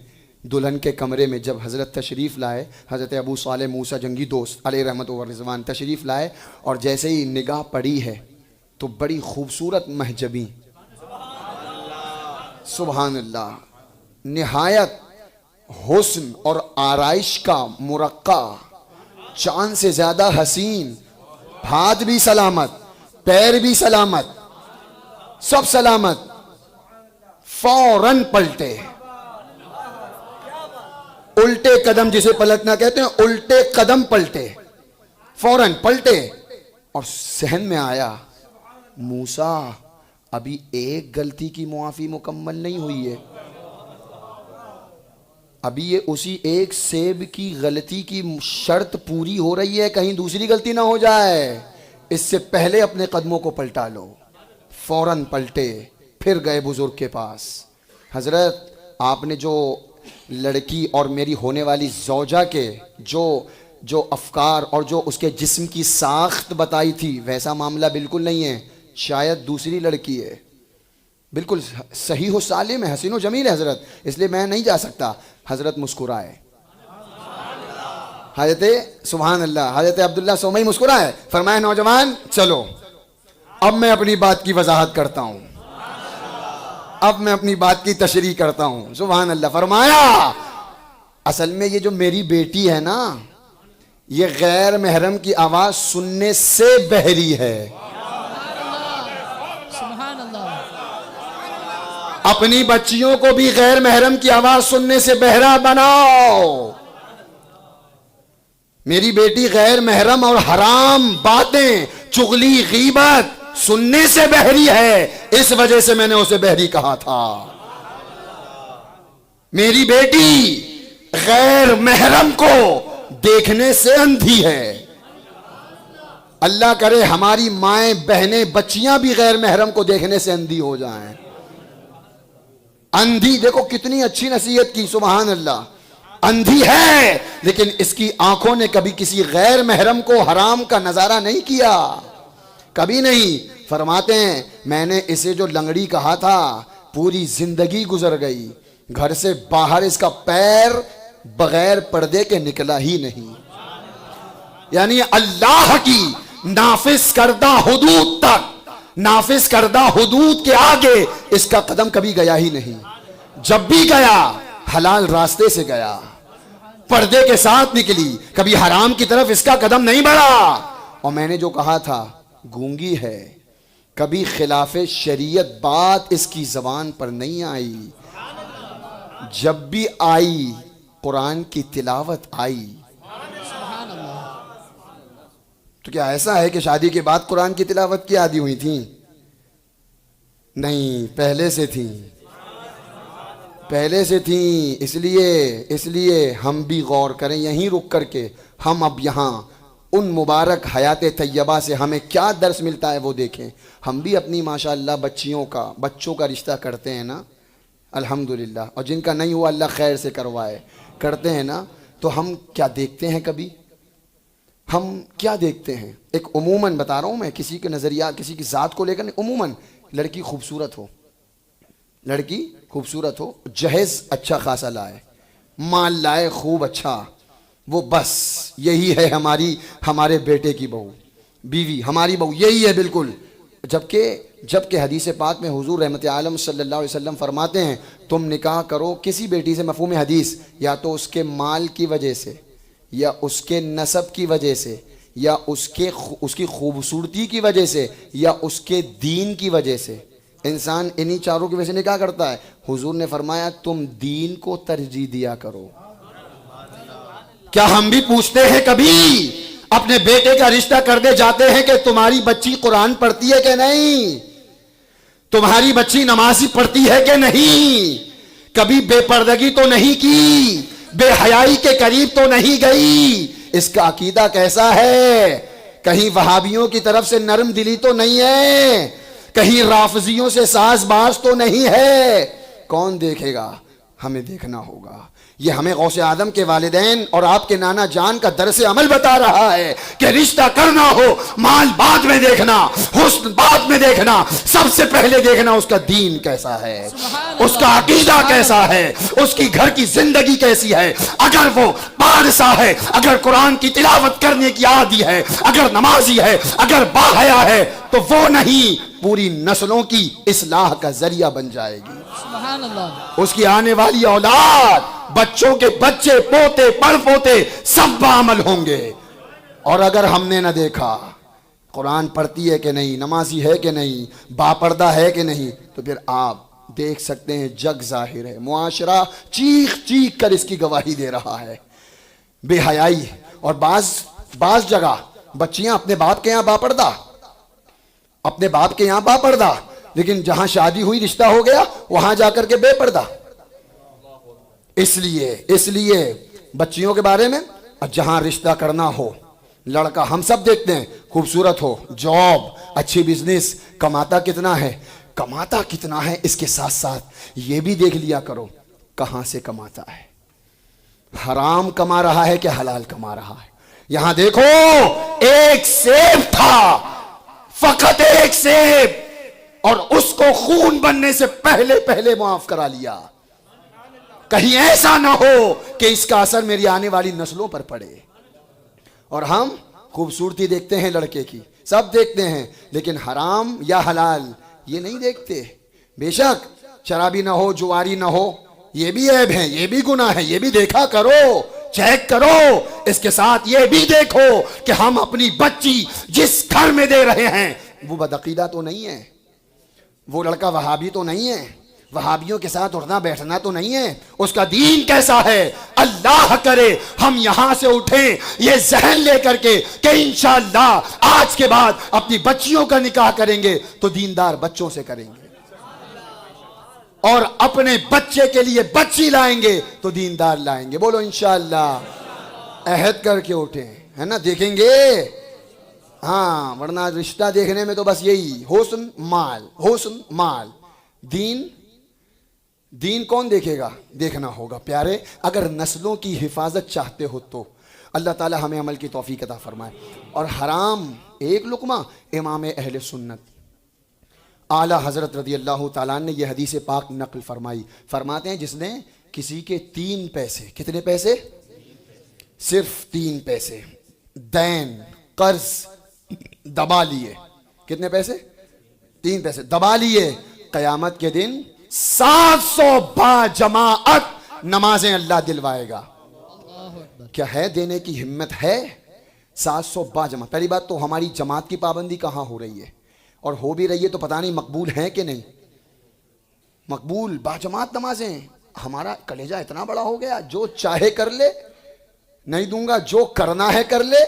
دلہن کے کمرے میں جب حضرت تشریف لائے، حضرت ابو صالح موسیٰ جنگی دوست علیہ رحمت و رضوان تشریف لائے، اور جیسے ہی نگاہ پڑی ہے تو بڑی خوبصورت محجبیں، سبحان اللہ، نہایت حسن اور آرائش کا مرقع، چاند سے زیادہ حسین، ہاتھ بھی سلامت، پیر بھی سلامت، سب سلامت، فوراً پلٹے، الٹے قدم جسے پلٹنا کہتے ہیں، الٹے قدم پلٹے، فوراً پلٹے، اور ذہن میں آیا موسیٰ ابھی ایک غلطی کی معافی مکمل نہیں ہوئی ہے، ابھی یہ اسی ایک سیب کی غلطی کی شرط پوری ہو رہی ہے، کہیں دوسری غلطی نہ ہو جائے، اس سے پہلے اپنے قدموں کو پلٹا لو۔ فوراً پلٹے، پھر گئے بزرگ کے پاس، حضرت آپ نے جو لڑکی اور میری ہونے والی زوجہ کے جو افکار اور جو اس کے جسم کی ساخت بتائی تھی ویسا معاملہ بالکل نہیں ہے، شاید دوسری لڑکی ہے، بالکل صحیح و سالم ہے، حسین و جمیل ہے حضرت، اس لیے میں نہیں جا سکتا۔ حضرت مسکرائے، حضرت سبحان اللہ، حضرت عبداللہ سومئی مسکرائے، فرمایا نوجوان چلو اب میں اپنی بات کی وضاحت کرتا ہوں، اب میں اپنی بات کی تشریح کرتا ہوں، سبحان اللہ۔ فرمایا اصل میں یہ جو میری بیٹی ہے نا، یہ غیر محرم کی آواز سننے سے بہری ہے، سبحان اللہ، اپنی بچیوں کو بھی غیر محرم کی آواز سننے سے بہرا بناؤ۔ میری بیٹی غیر محرم اور حرام باتیں، چغلی، غیبت سننے سے بہری ہے، اس وجہ سے میں نے اسے بہری کہا تھا۔ میری بیٹی غیر محرم کو دیکھنے سے اندھی ہے، اللہ کرے ہماری مائیں بہنیں بچیاں بھی غیر محرم کو دیکھنے سے اندھی ہو جائیں۔ اندھی، دیکھو کتنی اچھی نصیحت کی، سبحان اللہ، اندھی ہے لیکن اس کی آنکھوں نے کبھی کسی غیر محرم کو حرام کا نظارہ نہیں کیا، کبھی نہیں۔ فرماتے ہیں میں نے اسے جو لنگڑی کہا تھا پوری زندگی گزر گئی، گھر سے باہر اس کا پیر بغیر پردے کے نکلا ہی نہیں، یعنی اللہ کی نافذ کردہ حدود تک، نافذ کردہ حدود کے آگے اس کا قدم کبھی گیا ہی نہیں، جب بھی گیا حلال راستے سے گیا، پردے کے ساتھ نکلی، کبھی حرام کی طرف اس کا قدم نہیں بڑھا۔ اور میں نے جو کہا تھا گونگی ہے، کبھی خلاف شریعت بات اس کی زبان پر نہیں آئی، جب بھی آئی قرآن کی تلاوت آئی۔ تو کیا ایسا ہے کہ شادی کے بعد قرآن کی تلاوت کی عادی ہوئی تھیں؟ نہیں، پہلے سے تھیں، پہلے سے تھیں، اس لیے ہم بھی غور کریں، یہیں رک کر کے ہم اب یہاں ان مبارک حیات طیبہ سے ہمیں کیا درس ملتا ہے وہ دیکھیں۔ ہم بھی اپنی ماشاءاللہ بچوں کا رشتہ کرتے ہیں نا، الحمدللہ، اور جن کا نہیں ہوا اللہ خیر سے کروائے، کرتے ہیں نا، تو ہم کیا دیکھتے ہیں، کبھی ہم کیا دیکھتے ہیں؟ ایک عموماً بتا رہا ہوں میں، کسی کے نظریات، کسی کی ذات کو لے کر نہیں، عموماً لڑکی خوبصورت ہو، لڑکی خوبصورت ہو، جہیز اچھا خاصا لائے، مال لائے خوب اچھا، وہ بس یہی ہے ہمارے بیٹے کی بہو، بیوی ہماری بہو یہی ہے بالکل۔ جبکہ حدیث پاک میں حضور رحمت عالم صلی اللہ علیہ وسلم فرماتے ہیں تم نکاح کرو کسی بیٹی سے، مفہوم حدیث، یا تو اس کے مال کی وجہ سے، یا اس کے نسب کی وجہ سے، یا اس کی خوبصورتی کی وجہ سے، یا اس کے دین کی وجہ سے۔ انسان انہی چاروں کی وجہ سے نکاح کرتا ہے۔ حضور نے فرمایا تم دین کو ترجیح دیا کرو۔ کیا ہم بھی پوچھتے ہیں کبھی اپنے بیٹے کا رشتہ کر دے جاتے ہیں کہ تمہاری بچی قرآن پڑھتی ہے کہ نہیں، تمہاری بچی نمازی پڑھتی ہے کہ نہیں، کبھی بے پردگی تو نہیں کی، بے حیائی کے قریب تو نہیں گئی، اس کا عقیدہ کیسا ہے، کہیں وہابیوں کی طرف سے نرم دلی تو نہیں ہے، کہیں رافضیوں سے ساز باز تو نہیں ہے۔ کون دیکھے گا؟ ہمیں دیکھنا ہوگا یہ ہمیں غوث اعظم کے والدین اور آپ کے نانا جان کا درس عمل بتا رہا ہے کہ رشتہ کرنا ہو مال بعد میں دیکھنا، حسن بعد میں دیکھنا، سب سے پہلے دیکھنا اس کا دین کیسا ہے، اس کا عقیدہ کیسا ہے، اس کی گھر کی زندگی کیسی ہے، اگر وہ پارسا ہے، اگر قرآن کی تلاوت کرنے کی عادی ہے، اگر نمازی ہے، اگر باحیا ہے، تو وہ نہیں پوری نسلوں کی اصلاح کا ذریعہ بن جائے گی۔ سبحان اللہ۔ اس کی آنے والی اولاد، بچوں کے بچے، پوتے پڑ پوتے سب بعمل ہوں گے۔ اور اگر ہم نے نہ دیکھا قرآن پڑھتی ہے کہ نہیں، نمازی ہے کہ نہیں، باپردہ ہے کہ نہیں، تو پھر آپ دیکھ سکتے ہیں جگ ظاہر ہے، معاشرہ چیخ چیخ کر اس کی گواہی دے رہا ہے۔ بے حیائی، اور بعض جگہ بچیاں اپنے باپ کے یہاں باپردہ، اپنے باپ کے یہاں باپردہ، لیکن جہاں شادی ہوئی رشتہ ہو گیا وہاں جا کر کے بے پردہ۔ اس لیے بچیوں کے بارے میں جہاں رشتہ کرنا ہو، لڑکا ہم سب دیکھتے ہیں خوبصورت ہو، جاب، اچھی بزنس، کماتا کتنا ہے، اس کے ساتھ ساتھ یہ بھی دیکھ لیا کرو کہاں سے کماتا ہے، حرام کما رہا ہے کہ حلال کما رہا ہے۔ یہاں دیکھو ایک سیب تھا، فقط ایک سیب، اور اس کو خون بننے سے پہلے معاف کرا لیا۔ کہیں ایسا نہ ہو کہ اس کا اثر میری آنے والی نسلوں پر پڑے۔ اور ہم خوبصورتی دیکھتے ہیں لڑکے کی، سب دیکھتے ہیں، لیکن حرام یا حلال یہ نہیں دیکھتے۔ بے شک شرابی نہ ہو، جواری نہ ہو، یہ بھی عیب ہے، یہ بھی گناہ ہے، یہ بھی دیکھا کرو، چیک کرو۔ اس کے ساتھ یہ بھی دیکھو کہ ہم اپنی بچی جس گھر میں دے رہے ہیں وہ بدعقیدہ تو نہیں ہے، وہ لڑکا وہابی تو نہیں ہے، وہابیوں کے ساتھ اٹھنا بیٹھنا تو نہیں ہے، اس کا دین کیسا ہے۔ اللہ کرے ہم یہاں سے اٹھیں یہ ذہن لے کر کے کہ انشاءاللہ آج کے بعد اپنی بچیوں کا نکاح کریں گے تو دیندار بچوں سے کریں گے، اور اپنے بچے کے لیے بچی لائیں گے تو دیندار لائیں گے۔ بولو انشاءاللہ، عہد کر کے اٹھیں، ہے نا، دیکھیں گے۔ ہاں، ورنہ رشتہ دیکھنے میں تو بس یہی حسن مال، دین کون دیکھے گا؟ دیکھنا ہوگا۔ پیارے، اگر نسلوں کی حفاظت چاہتے ہو تو اللہ تعالی ہمیں عمل کی توفیق عطا فرمائے۔ اور حرام ایک لقمہ، امام اہل سنت اعلی حضرت رضی اللہ تعالیٰ نے یہ حدیث پاک نقل فرمائی، فرماتے ہیں جس نے کسی کے 3 پیسے، کتنے پیسے؟ صرف 3 پیسے دین، قرض دبا لیے، کتنے پیسے؟ 3 پیسے دبا لیے، قیامت کے دن 700 با جماعت نمازیں اللہ دلوائے گا۔ کیا ہے دینے کی ہمت ہے؟ 700 با جماعت۔ پہلی بات تو ہماری جماعت کی پابندی کہاں ہو رہی ہے، اور ہو بھی رہی ہے تو پتہ نہیں مقبول ہیں کہ نہیں مقبول۔ با جماعت نمازیں، ہمارا کلیجہ اتنا بڑا ہو گیا، جو چاہے کر لے، نہیں دوں گا، جو کرنا ہے کر لے،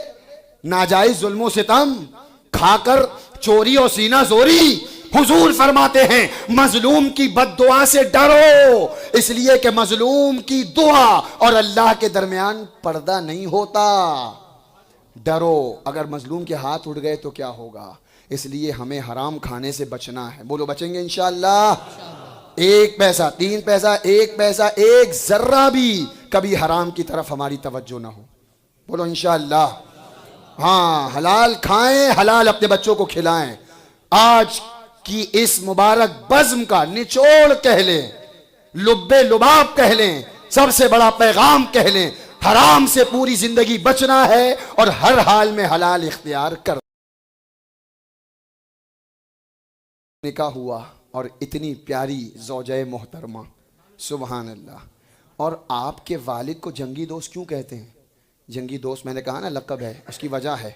ناجائز ظلم و ستم، کھا کر چوری اور سینہ زوری۔ حضور فرماتے ہیں مظلوم کی بد دعا سے ڈرو، اس لیے کہ مظلوم کی دعا اور اللہ کے درمیان پردہ نہیں ہوتا۔ ڈرو، اگر مظلوم کے ہاتھ اٹھ گئے تو کیا ہوگا؟ اس لیے ہمیں حرام کھانے سے بچنا ہے۔ بولو بچیں گے انشاءاللہ۔ 1 پیسہ، 3 پیسہ، 1 پیسہ، 1 ذرہ بھی کبھی حرام کی طرف ہماری توجہ نہ ہو۔ بولو انشاءاللہ۔ ہاں، حلال کھائیں، حلال اپنے بچوں کو کھلائیں۔ آج کی اس مبارک بزم کا نچوڑ کہہ لیں، لب لباب کہہ لیں، سب سے بڑا پیغام کہہ لیں، حرام سے پوری زندگی بچنا ہے اور ہر حال میں حلال اختیار کر۔ نکاح ہوا اور اتنی پیاری زوجہ محترمہ، سبحان اللہ۔ اور آپ کے والد کو جنگی دوست کیوں کہتے ہیں؟ جنگی دوست میں نے کہا نا لقب ہے، اس کی وجہ ہے،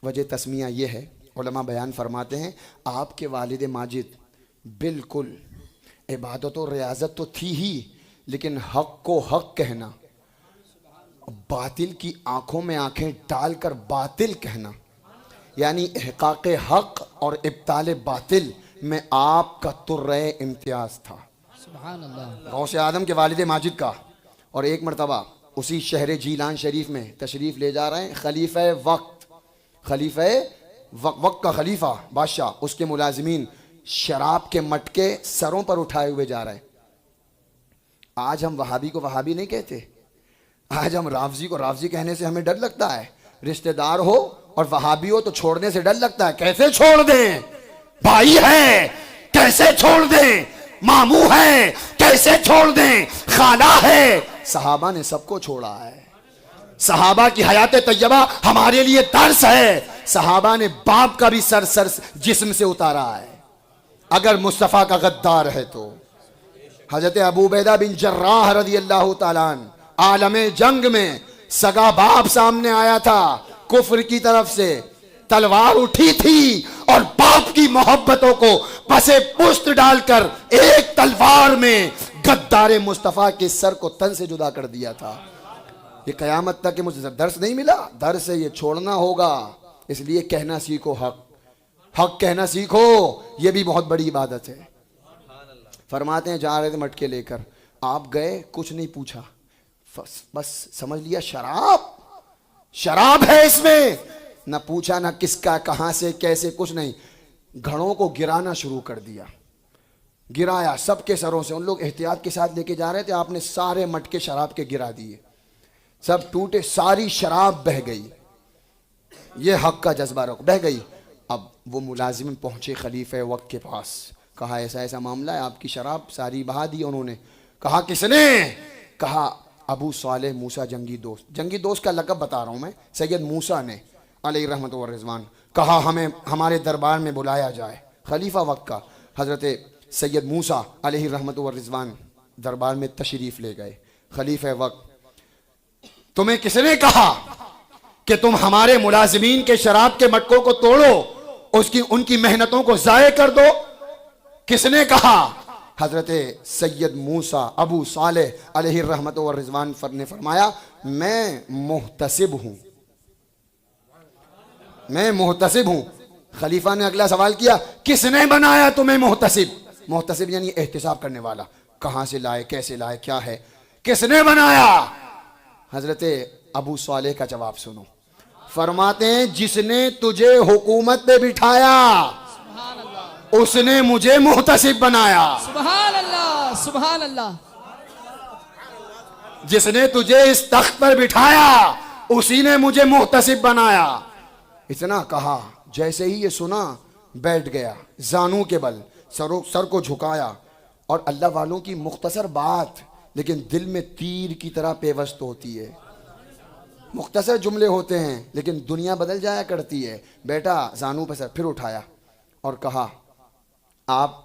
وجہ تسمیہ یہ ہے، علماء بیان فرماتے ہیں آپ کے والد ماجد بالکل عبادت و ریاضت تو تھی ہی، لیکن حق کو حق کہنا، باطل کی آنکھوں میں آنکھیں ڈال کر باطل کہنا، یعنی احقاق حق اور ابطال باطل میں آپ کا ترے امتیاز تھا۔ سبحان اللہ۔ غوث اعظم کے والد ماجد کا۔ اور ایک مرتبہ اسی شہر جیلان شریف میں تشریف لے جا رہے ہیں خلیفہ وقت کا خلیفہ بادشاہ، اس کے ملازمین شراب کے مٹکے سروں پر اٹھائے ہوئے جا رہے ہیں۔ آج ہم وہابی کو وہابی نہیں کہتے, آج ہم رافضی کو رافضی کہنے سے ہمیں ڈر لگتا ہے. رشتہ دار ہو اور وہابی ہو تو چھوڑنے سے ڈر لگتا ہے. کیسے چھوڑ دیں, بھائی ہے کیسے چھوڑ دیں, ماموں ہے کیسے چھوڑ دیں, خالہ ہے. صحابہ نے سب کو چھوڑا ہے. صحابہ کی حیات طیبہ ہمارے لیے درس ہے. صحابہ نے باپ کا بھی سر جسم سے اتارا ہے اگر مصطفیٰ کا غدار ہے تو. حضرت ابو عبیدہ بن جراح رضی اللہ تعالیٰ عنہ عالم جنگ میں سگا باپ سامنے آیا تھا, کفر کی طرف سے تلوار اٹھی تھی اور باپ کی محبتوں کو پسے پشت ڈال کر ایک تلوار میں غدار مصطفیٰ کے سر کو تن سے جدا کر دیا تھا. یہ قیامت تک کہ مجھے درس نہیں ملا, درس سے یہ چھوڑنا ہوگا. اس لیے کہنا سیکھو حق, حق کہنا سیکھو, یہ بھی بہت بڑی عبادت ہے. فرماتے ہیں جا رہے تھے مٹکے لے کر, آپ گئے کچھ نہیں پوچھا, بس سمجھ لیا شراب شراب ہے اس میں, نہ پوچھا نہ کس کا کہاں سے کیسے, کچھ نہیں. گھڑوں کو گرانا شروع کر دیا, گرایا سب کے سروں سے. ان لوگ احتیاط کے ساتھ لے کے جا رہے تھے, آپ نے سارے مٹکے شراب کے گرا دیے, سب ٹوٹے, ساری شراب بہہ گئی. یہ حق کا جذبہ بہہ گئی. اب وہ ملازم پہنچے خلیفہ وقت کے پاس, کہا ایسا ایسا معاملہ ہے, آپ کی شراب ساری بہا دی. انہوں نے کہا کس نے؟ کہا ابو صالح موسیٰ جنگی دوست. جنگی دوست کا لقب بتا رہا ہوں میں, سید موسیٰ نے علیہ رحمت و رضوان کہا ہمیں ہمارے دربار میں بلایا جائے. خلیفہ وقت کا حضرت سید موسیٰ علیہ رحمت و رضوان دربار میں تشریف لے گئے. خلیفہ وقت, تمہیں کس نے کہا کہ تم ہمارے ملازمین کے شراب کے مٹکوں کو توڑو, ان کی محنتوں کو ضائع کر دو؟ کس نے کہا؟ حضرت سید موسیٰ ابو صالح علیہ الرحمت والرضوان نے فرمایا میں محتسب ہوں, میں محتسب ہوں. خلیفہ نے اگلا سوال کیا کس نے بنایا تمہیں محتسب؟ محتسب یعنی احتساب کرنے والا, کہاں سے لائے, کیسے لائے, کیا ہے, کس نے بنایا؟ حضرت ابو صالح کا جواب سنو. فرماتے ہیں جس نے تجھے حکومت پہ بٹھایا اس نے مجھے محتسب بنایا. سبحان اللہ, سبحان اللہ. جس نے تجھے اس تخت پر بٹھایا اسی نے مجھے محتسب بنایا. اتنا کہا, جیسے ہی یہ سنا بیٹھ گیا, زانوں کے بل سر کو جھکایا. اور اللہ والوں کی مختصر بات لیکن دل میں تیر کی طرح پیوست ہوتی ہے. مختصر جملے ہوتے ہیں لیکن دنیا بدل جایا کرتی ہے. بیٹا زانوں پہ سر پھر اٹھایا اور کہا آپ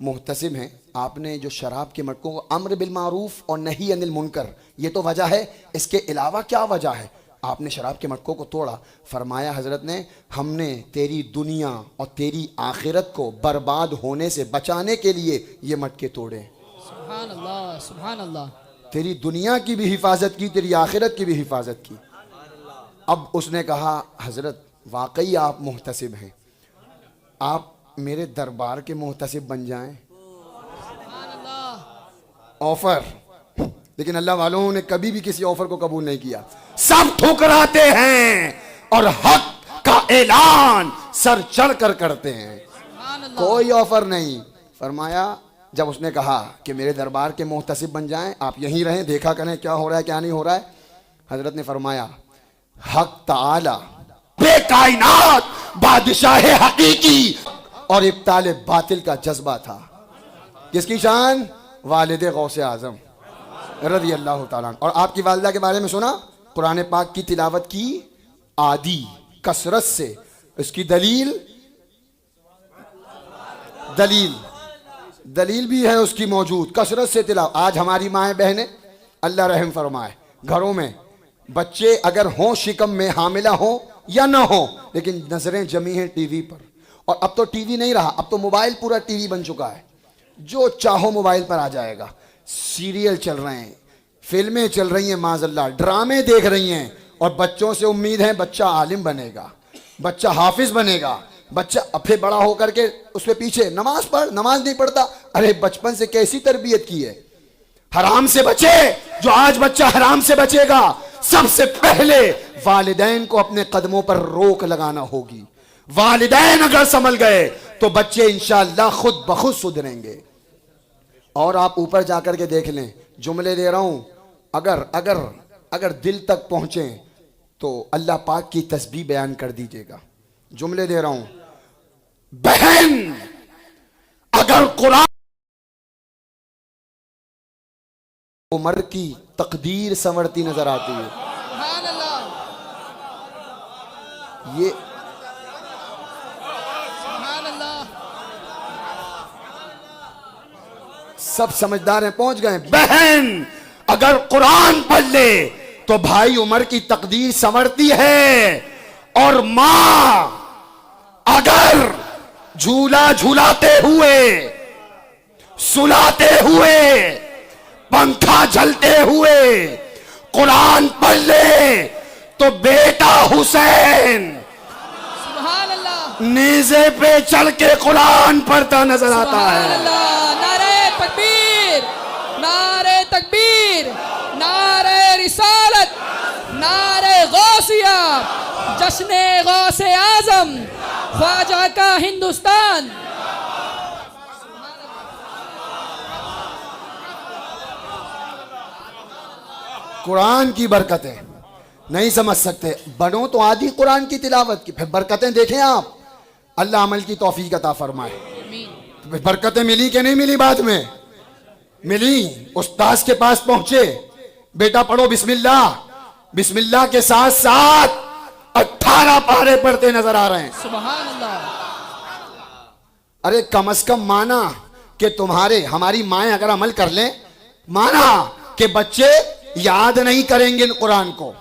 محتسب ہیں, آپ نے جو شراب کے مٹکوں کو امر بالمعروف اور نہی عن المنکر, یہ تو وجہ ہے, اس کے علاوہ کیا وجہ ہے آپ نے شراب کے مٹکوں کو توڑا؟ فرمایا حضرت نے ہم نے تیری دنیا اور تیری آخرت کو برباد ہونے سے بچانے کے لیے یہ مٹکے توڑے. سبحان اللہ, سبحان اللہ. تیری دنیا کی بھی حفاظت کی, تیری آخرت کی بھی حفاظت کی. اب اس نے کہا حضرت واقعی آپ محتسب ہیں, آپ میرے دربار کے محتسب بن جائیں. آفر, لیکن اللہ والوں نے کبھی بھی کسی آفر کو قبول نہیں کیا. سب ٹھکراتے ہیں اور حق کا اعلان سر چڑھ کر کرتے ہیں, کوئی آفر نہیں. فرمایا جب اس نے کہا کہ میرے دربار کے محتسب بن جائیں, آپ یہیں رہیں, دیکھا کریں کیا ہو رہا ہے کیا نہیں ہو رہا ہے. حضرت نے فرمایا حق تعالی بے کائنات بادشاہ حقیقی اور ابطال باطل کا جذبہ تھا. کس کی شان؟ والد غوث اعظم رضی اللہ تعالیٰ. اور آپ کی والدہ کے بارے میں سنا, قرآن پاک کی تلاوت کی عادی کثرت سے. اس کی دلیل بھی ہے اس کی موجود, کثرت سے تلاوت. آج ہماری مائیں بہنیں اللہ رحم فرمائے, گھروں میں بچے اگر ہوں شکم میں, حاملہ ہوں یا نہ ہوں, لیکن نظریں جمی ہیں ٹی وی پر. اور اب تو ٹی وی نہیں رہا, اب تو موبائل پورا ٹی وی بن چکا ہے. جو چاہو موبائل پر آ جائے گا. سیریل چل رہے ہیں, فلمیں چل رہی ہیں, معاذ اللہ ڈرامے دیکھ رہی ہیں, اور بچوں سے امید ہے بچہ عالم بنے گا, بچہ حافظ بنے گا, بچہ پھر بڑا ہو کر کے اس پہ پیچھے نماز پڑھ, نماز نہیں پڑھتا. ارے بچپن سے کیسی تربیت کی ہے, حرام سے بچے. جو آج بچہ حرام سے بچے گا سب سے پہلے والدین کو اپنے قدموں پر روک لگانا ہوگی. والدین اگر سنبھل گئے تو بچے انشاءاللہ خود بخود سدھریں گے. اور آپ اوپر جا کر کے دیکھ لیں, جملے دے رہا ہوں, اگر دل تک پہنچیں تو اللہ پاک کی تسبیح بیان کر دیجیے گا. جملے دے رہا ہوں. بہن اگر قرآن عمر کی تقدیر سنورتی نظر آتی ہے. سبحان اللہ. یہ سبحان اللہ. سب سمجھدار ہیں, پہنچ گئے. بہن اگر قرآن پڑھ لے تو بھائی عمر کی تقدیر سنورتی ہے. اور ماں اگر جھولا جھولاتے ہوئے, سلاتے ہوئے, پنکھا جلتے ہوئے قرآن پڑھ لے تو بیٹا حسین سبحان اللہ. نیزے پہ چڑھ کے قرآن پڑھتا نظر آتا سبحان ہے. اللہ. نعرہ تکبیر, نعرہ تکبیر, نعرہ رسالت, نعرہ غوثیہ, جشن غوث اعظم, خواجہ کا ہندوستان. قرآن کی برکتیں نہیں سمجھ سکتے. بنو تو آدھی قرآن کی تلاوت کی, پھر برکتیں دیکھیں آپ. اللہ عمل کی توفیق عطا فرمائے. تو پھر برکتیں ملی کہ نہیں ملی؟ بعد میں ملی. استاذ کے پاس پہنچے, بیٹا پڑھو بسم اللہ. بسم اللہ کے ساتھ ساتھ 18 پارے پڑھتے نظر آ رہے ہیں. سبحان اللہ. ارے کم از کم مانا کہ ہماری مائیں اگر عمل کر لیں, مانا کہ بچے یاد نہیں کریں گے قرآن کو.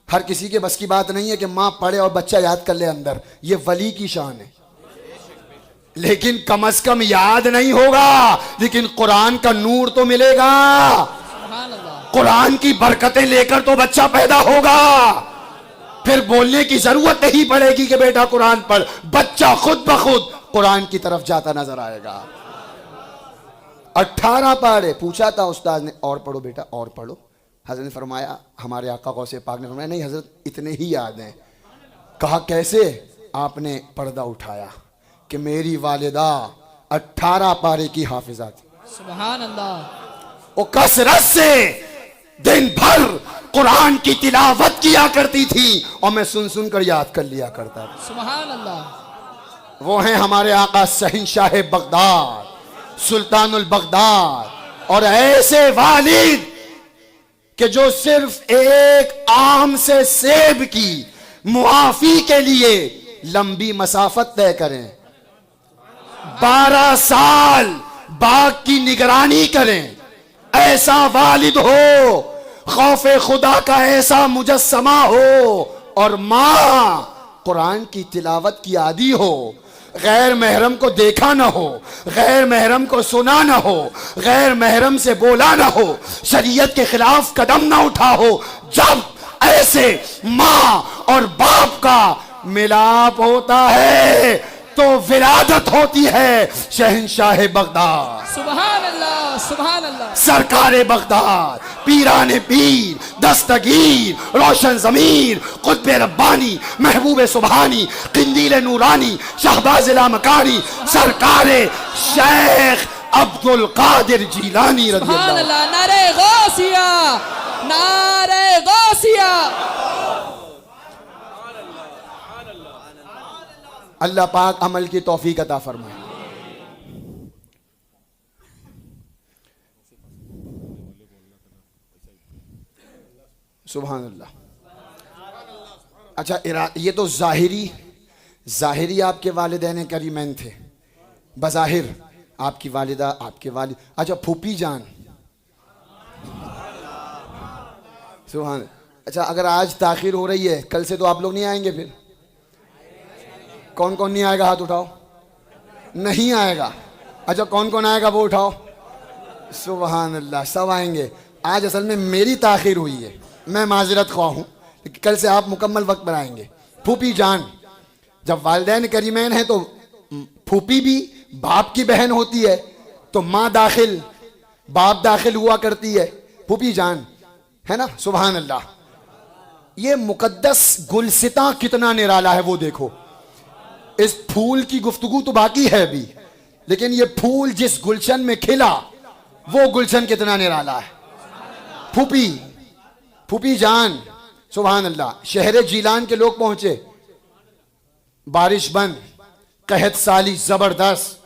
ہر کسی کے بس کی بات نہیں ہے کہ ماں پڑھے اور بچہ یاد کر لے اندر, یہ ولی کی شان ہے. لیکن کم از کم یاد نہیں ہوگا, لیکن قرآن کا نور تو ملے گا. سبحان اللہ. قرآن کی برکتیں لے کر تو بچہ پیدا ہوگا. پھر بولنے کی ضرورت نہیں پڑے گی کہ بیٹا قرآن پڑھ, بچہ خود بخود قرآن کی طرف جاتا نظر آئے گا. 18 پارے. پوچھا تھا استاد نے, اور پڑھو بیٹا اور پڑھو. حضرت نے فرمایا, ہمارے آقا غوث پاک نے فرمایا نہیں حضرت اتنے ہی یاد ہیں. کہا کیسے؟ آپ نے پردہ اٹھایا کہ میری والدہ 18 پارے کی حافظہ تھی. سبحان اللہ. وہ کثرت سے دن بھر قرآن کی تلاوت کیا کرتی تھی اور میں سن کر یاد کر لیا کرتا تھا. سبحان اللہ. وہ ہیں ہمارے آقا شہنشاہ بغداد, سلطان البغداد, اور ایسے والد کہ جو صرف ایک آم سے سیب کی معافی کے لیے لمبی مسافت طے کریں, 12 سال باغ کی نگرانی کریں. ایسا والد ہو, خوف خدا کا ایسا مجسمہ ہو, اور ماں قرآن کی تلاوت کی عادی ہو, غیر محرم کو دیکھا نہ ہو, غیر محرم کو سنا نہ ہو, غیر محرم سے بولا نہ ہو, شریعت کے خلاف قدم نہ اٹھا ہو. جب ایسے ماں اور باپ کا ملاپ ہوتا ہے تو ولادت ہوتی ہے شہنشاہ بغداد. سبحان اللہ. سبحان اللہ. سرکار بغداد, پیران پیر, دستگیر, روشن ضمیر, قطب ربانی, محبوب سبحانی, قندیل نورانی, شہباز لامکانی, سرکار شیخ عبد القادر جیلانی رضی سبحان اللہ. اللہ. نعرہ غوثیہ, نعرہ غوثیہ. اللہ پاک عمل کی توفیق عطا فرمائے. سبحان اللہ. اچھا یہ تو ظاہری آپ کے والدین کریمین تھے, بظاہر آپ کی والدہ, آپ کے والد. اچھا پھوپھی جان, سبحان. اچھا اگر آج تاخیر ہو رہی ہے, کل سے تو آپ لوگ نہیں آئیں گے. پھر کون کون نہیں آئے گا ہاتھ اٹھاؤ. نہیں آئے گا. اچھا کون کون آئے گا وہ اٹھاؤ. سبحان اللہ, سب آئیں گے. آج اصل میں میری تاخیر ہوئی ہے, میں معذرت خواہ ہوں, لیکن کل سے آپ مکمل وقت پر آئیں گے. پھوپھی جان, جب والدین کریمین ہیں تو پھوپھی بھی باپ کی بہن ہوتی ہے, تو ماں داخل باپ داخل ہوا کرتی ہے. پھوپھی جان ہے نا. سبحان اللہ. یہ مقدس گلستاں کتنا نرالا ہے وہ دیکھو. اس پھول کی گفتگو تو باقی ہے ابھی, لیکن یہ پھول جس گلشن میں کھلا وہ گلشن کتنا نرالا ہے. پھوپھی پھوپھی جان سبحان اللہ شہر جیلان کے لوگ پہنچے, بارش بند, قحط سالی زبردست,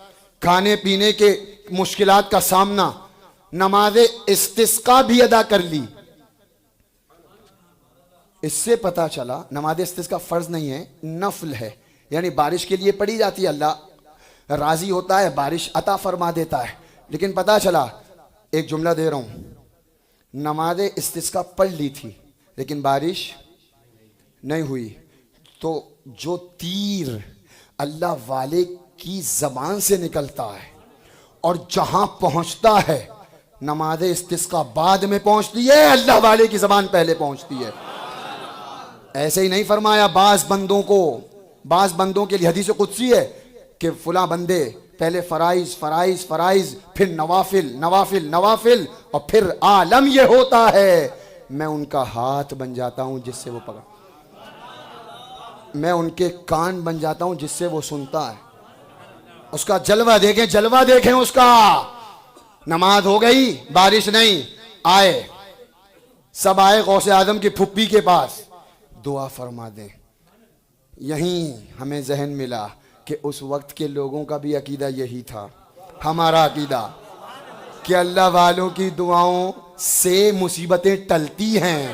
کھانے پینے کے مشکلات کا سامنا, نماز استسقا بھی ادا کر لی. اس سے پتا چلا نماز استسقا فرض نہیں ہے, نفل ہے, یعنی بارش کے لیے پڑھی جاتی ہے, اللہ راضی ہوتا ہے, بارش عطا فرما دیتا ہے. لیکن پتا چلا, ایک جملہ دے رہا ہوں, نماز استسقا پڑھ لی تھی لیکن بارش نہیں ہوئی, تو جو تیر اللہ والے کی زبان سے نکلتا ہے اور جہاں پہنچتا ہے, نماز استسقا بعد میں پہنچتی ہے, اللہ والے کی زبان پہلے پہنچتی ہے. ایسے ہی نہیں فرمایا, بعض بندوں کے لیے حدیث قدسی ہے کہ فلاں بندے پہلے فرائض فرائض فرائض, پھر نوافل نوافل نوافل, اور پھر عالم یہ ہوتا ہے میں ان کا ہاتھ بن جاتا ہوں جس سے وہ پکڑ, میں ان کے کان بن جاتا ہوں جس سے وہ سنتا ہے. اس کا جلوہ دیکھیں اس کا. نماز ہو گئی, بارش نہیں, آئے سب آئے غوث اعظم کی پھپھی کے پاس, دعا فرما دیں. یہیں ہمیں ذہن ملا کہ اس وقت کے لوگوں کا بھی عقیدہ یہی تھا, ہمارا عقیدہ کہ اللہ والوں کی دعاؤں سے مصیبتیں ٹلتی ہیں.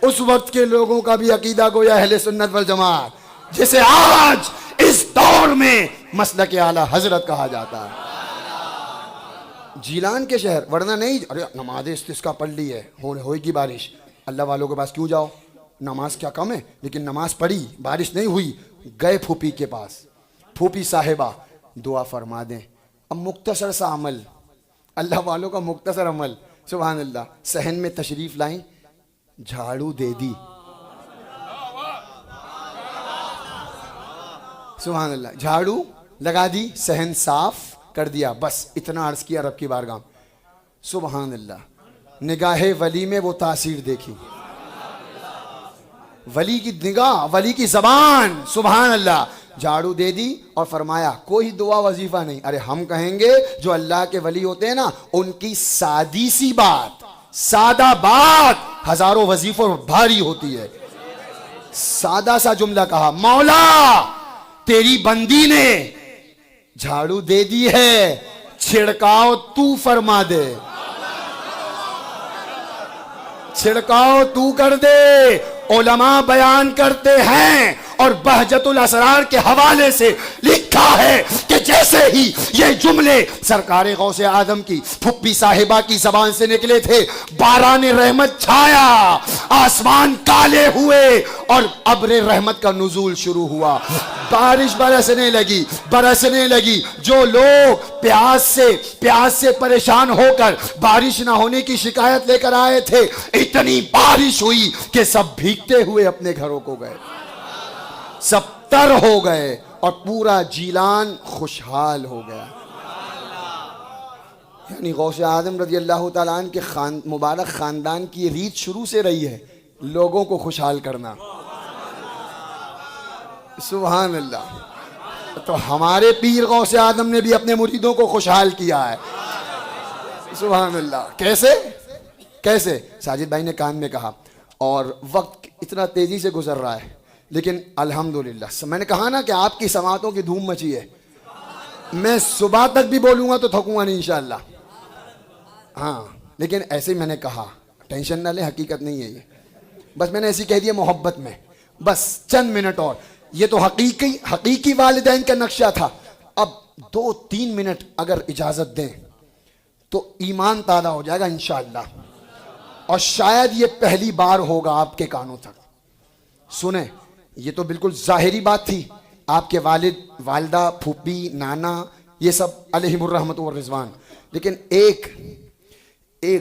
اس وقت کے لوگوں کا بھی عقیدہ گویا اہل سنت والجماعت, جسے آج اس دور میں مسلک اعلی حضرت کہا جاتا ہے. جیلان کے شہر, ورنہ نہیں, ارے نماز استسقا پڑھ لی ہے, ہوئے گی بارش, اللہ والوں کے پاس کیوں جاؤ, نماز کیا کم ہے. لیکن نماز پڑھی, بارش نہیں ہوئی, گئے پھوپھی کے پاس, پھوپھی صاحبہ دعا فرما دیں. اب مختصر سا عمل, اللہ والوں کا مختصر عمل, سبحان اللہ, صحن میں تشریف لائیں, جھاڑو دے دی, سبحان اللہ, جھاڑو لگا دی, صحن صاف کر دیا, بس اتنا عرض کیا رب کی بارگاہ. سبحان اللہ, نگاہ ولی میں وہ تاثیر دیکھی, ولی کی نگاہ, ولی کی زبان, سبحان اللہ, جھاڑو دے دی اور فرمایا کوئی دعا وظیفہ نہیں. ارے ہم کہیں گے جو اللہ کے ولی ہوتے ہیں نا, ان کی سادی سی بات, سادہ بات ہزاروں وظیفوں بھاری ہوتی ہے. سادہ سا جملہ کہا, مولا تیری بندی نے جھاڑو دے دی ہے, چھڑکاؤ تو فرما دے, چھڑکاؤ تو کر دے. علماء بیان کرتے ہیں اور بہجت الاسرار کے حوالے سے لکھا ہے کہ جیسے ہی یہ جملے سرکار غوث اعظم کی پھپھی صاحبہ کی زبان سے نکلے تھے, باران رحمت چھایا, آسمان کالے ہوئے اور ابر رحمت کا نزول شروع ہوا. بارش برسنے لگی. جو لوگ پیاس سے پریشان ہو کر بارش نہ ہونے کی شکایت لے کر آئے تھے, اتنی بارش ہوئی کہ سب بھیگتے ہوئے اپنے گھروں کو گئے, سب تر ہو گئے اور پورا جیلان خوشحال ہو گیا. یعنی غوث اعظم رضی اللہ تعالیٰ عنہ کے مبارک خاندان کی ریت شروع سے رہی ہے لوگوں کو خوشحال کرنا. سبحان اللہ. تو ہمارے پیر غوث اعظم نے بھی اپنے مریدوں کو خوشحال کیا ہے. سبحان اللہ. کیسے ساجد بھائی نے کان میں کہا, اور وقت اتنا تیزی سے گزر رہا ہے لیکن الحمدللہ میں نے کہا نا کہ آپ کی سماعتوں کی دھوم مچی ہے. میں صبح تک بھی بولوں گا تو تھکوں گا نہیں انشاءاللہ. ہاں لیکن ایسے ہی میں نے کہا, ٹینشن نہ لیں, حقیقت نہیں ہے یہ, بس میں نے ایسی کہہ دیا محبت میں, بس چند منٹ اور. یہ تو حقیقی والدین کا نقشہ تھا. اب 2-3 منٹ اگر اجازت دیں تو ایمان تازہ ہو جائے گا انشاءاللہ, اور شاید یہ پہلی بار ہوگا آپ کے کانوں تک. سنیں, یہ تو بالکل ظاہری بات تھی, آپ کے والد والدہ پھوپھی نانا یہ سب علیہم الرحمت والرضوان, لیکن ایک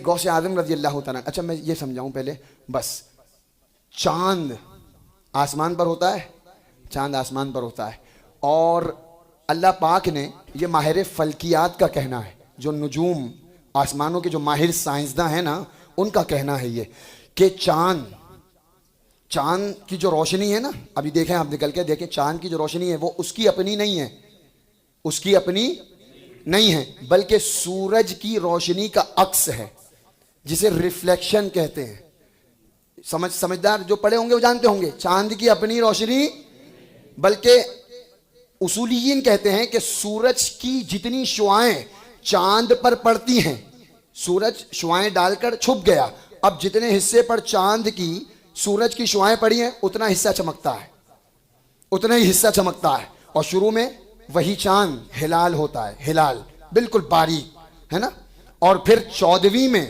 غوث اعظم رضی اللہ تعالیٰ. اچھا میں یہ سمجھاؤں پہلے, بس چاند آسمان پر ہوتا ہے, چاند آسمان پر ہوتا ہے, اور اللہ پاک نے, یہ ماہر فلکیات کا کہنا ہے, جو نجوم آسمانوں کے جو ماہر سائنسداں ہیں نا, ان کا کہنا ہے یہ کہ چاند کی جو روشنی ہے نا, ابھی دیکھیں آپ نکل کے دیکھیں, چاند کی جو روشنی ہے وہ اس کی اپنی نہیں ہے, اس کی اپنی نہیں ہے، بلکہ سورج کی روشنی کا عکس ہے، جسے ریفلیکشن کہتے ہیں. سمجھدار جو پڑھے ہوں گے وہ جانتے ہوں گے. چاند کی اپنی روشنی، بلکہ اصولیین کہتے ہیں کہ سورج کی جتنی شعاعیں چاند پر پڑتی ہیں، سورج شعاعیں ڈال کر چھپ گیا، اب جتنے حصے پر چاند کی سورج کی شعاعیں پڑی ہیں اتنا حصہ چمکتا ہے، اتنا ہی حصہ چمکتا ہے. اور شروع میں وہی چاند ہلال ہوتا ہے، ہلال بالکل باریک ہے نا. اور پھر 14ویں میں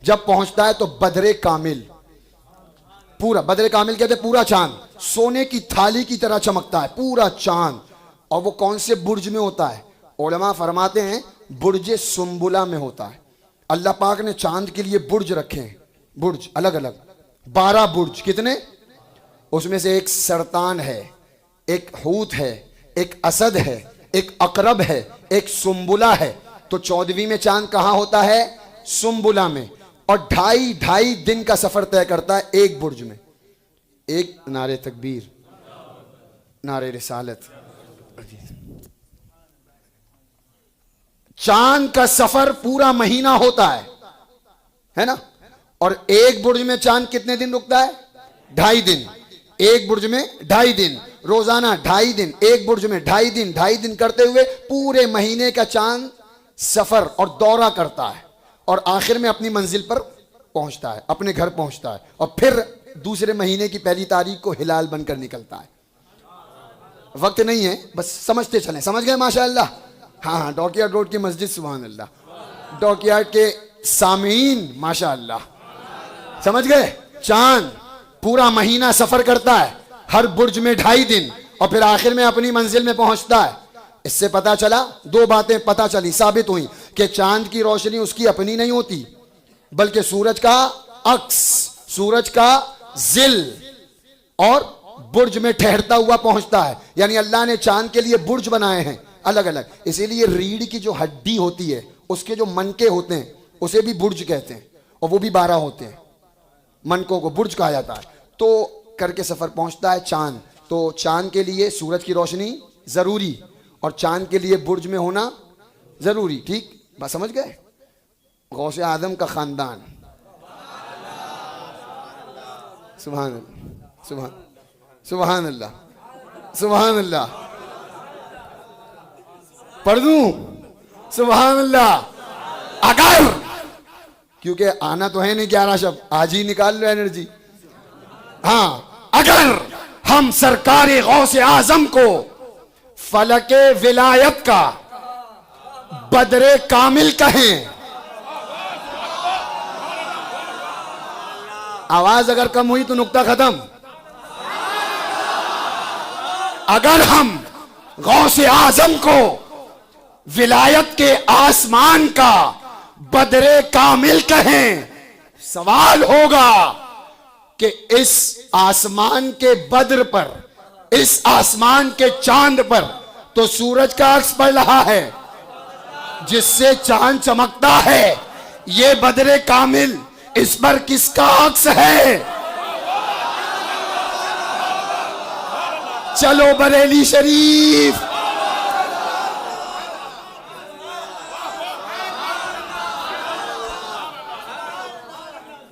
جب پہنچتا ہے تو بدر کامل، پورا بدر کامل کہتے ہیں پورا چاند سونے کی تھالی کی طرح چمکتا ہے پورا چاند. اور وہ کون سے برج میں ہوتا ہے؟ علماء فرماتے ہیں برج سنبلہ میں ہوتا ہے. اللہ پاک نے چاند کے لیے برج رکھے ہیں، برج الگ الگ 12 برج. کتنے؟ اس میں سے ایک سرطان ہے، ایک حوت ہے، ایک اسد ہے، ایک عقرب ہے، ایک سنبلہ ہے. تو 14ویں میں چاند کہاں ہوتا ہے؟ سنبلہ میں. اور 2.5 دن کا سفر طے کرتا ہے ایک برج میں. ایک نعرہ تکبیر، نعرہ رسالت. چاند کا سفر پورا مہینہ ہوتا ہے نا. اور ایک برج میں چاند کتنے دن رکتا ہے؟ 2.5 دن. ایک برج میں 2.5 دن، روزانہ 2.5 دن، ایک برج میں 2.5 دن، 2.5 دن کرتے ہوئے پورے مہینے کا چاند سفر اور دورہ کرتا ہے. اور آخر میں اپنی منزل پر پہنچتا ہے، اپنے گھر پہنچتا ہے. اور پھر دوسرے مہینے کی 1 تاریخ کو ہلال بن کر نکلتا ہے. وقت نہیں ہے، بس سمجھتے چلیں. سمجھ گئے؟ ماشاء اللہ. ہاں ڈاک یارڈ روڈ کی مسجد، سبحان اللہ. ڈاک یارڈ کے سامعین ماشاء اللہ. سمجھ گئے؟ چاند پورا مہینہ سفر کرتا ہے، ہر برج میں 2.5 دن، اور پھر آخر میں اپنی منزل میں پہنچتا ہے. اس سے پتا چلا، 2 باتیں پتا چلی، ثابت ہوئی کہ چاند کی روشنی اس کی اپنی نہیں ہوتی، بلکہ سورج کا عکس، سورج کا ظل، اور برج میں ٹھہرتا ہوا پہنچتا ہے. یعنی اللہ نے چاند کے لیے برج بنائے ہیں الگ الگ. اسی لیے ریڑھ کی جو ہڈی ہوتی ہے اس کے جو منکے ہوتے ہیں اسے بھی برج کہتے ہیں، اور وہ بھی 12 ہوتے ہیں. منکوں کو برج کہا جاتا ہے. تو کر کے سفر پہنچتا ہے چاند. تو چاند کے لیے سورج کی روشنی ضروری، اور چاند کے لیے برج میں ہونا ضروری. ٹھیک بات سمجھ گئے؟ غوث اعظم کا خاندان، سبحان اللہ، سبحان اللہ، سبحان اللہ. پڑھ دوں؟ سبحان اللہ. اگر، کیونکہ آنا تو ہے نہیں 11 شب، آج ہی نکال لو انرجی. ہاں، اگر ہم سرکار غوث اعظم کو فلک ولایت کا بدر کامل کہیں، آواز اگر کم ہوئی تو نقطہ ختم. اگر ہم غوث اعظم کو ولایت کے آسمان کا بدر کامل کہیں، سوال ہوگا کہ اس آسمان کے بدر پر، اس آسمان کے چاند پر تو سورج کا عکس پڑ رہا ہے، جس سے چاند چمکتا ہے. یہ بدر کامل، اس پر کس کا عکس ہے؟ چلو بریلی شریف.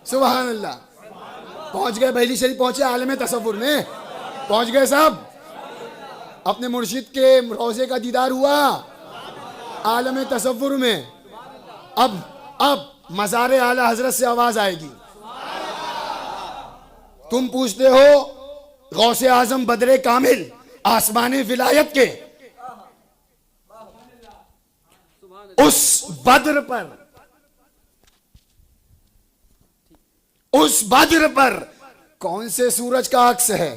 سبحان اللہ. پہنچ گئے بریلی شریف، پہنچے عالم تصور میں، پہنچ گئے سب. اپنے مرشد کے روضے کا دیدار ہوا عالم تصور میں. اب مزار اعلی حضرت سے آواز آئے گی. تم پوچھتے ہو غوث اعظم بدر کامل آسمان ولایت کے، اس بدر پر، اس بدر پر کون سے سورج کا عکس ہے؟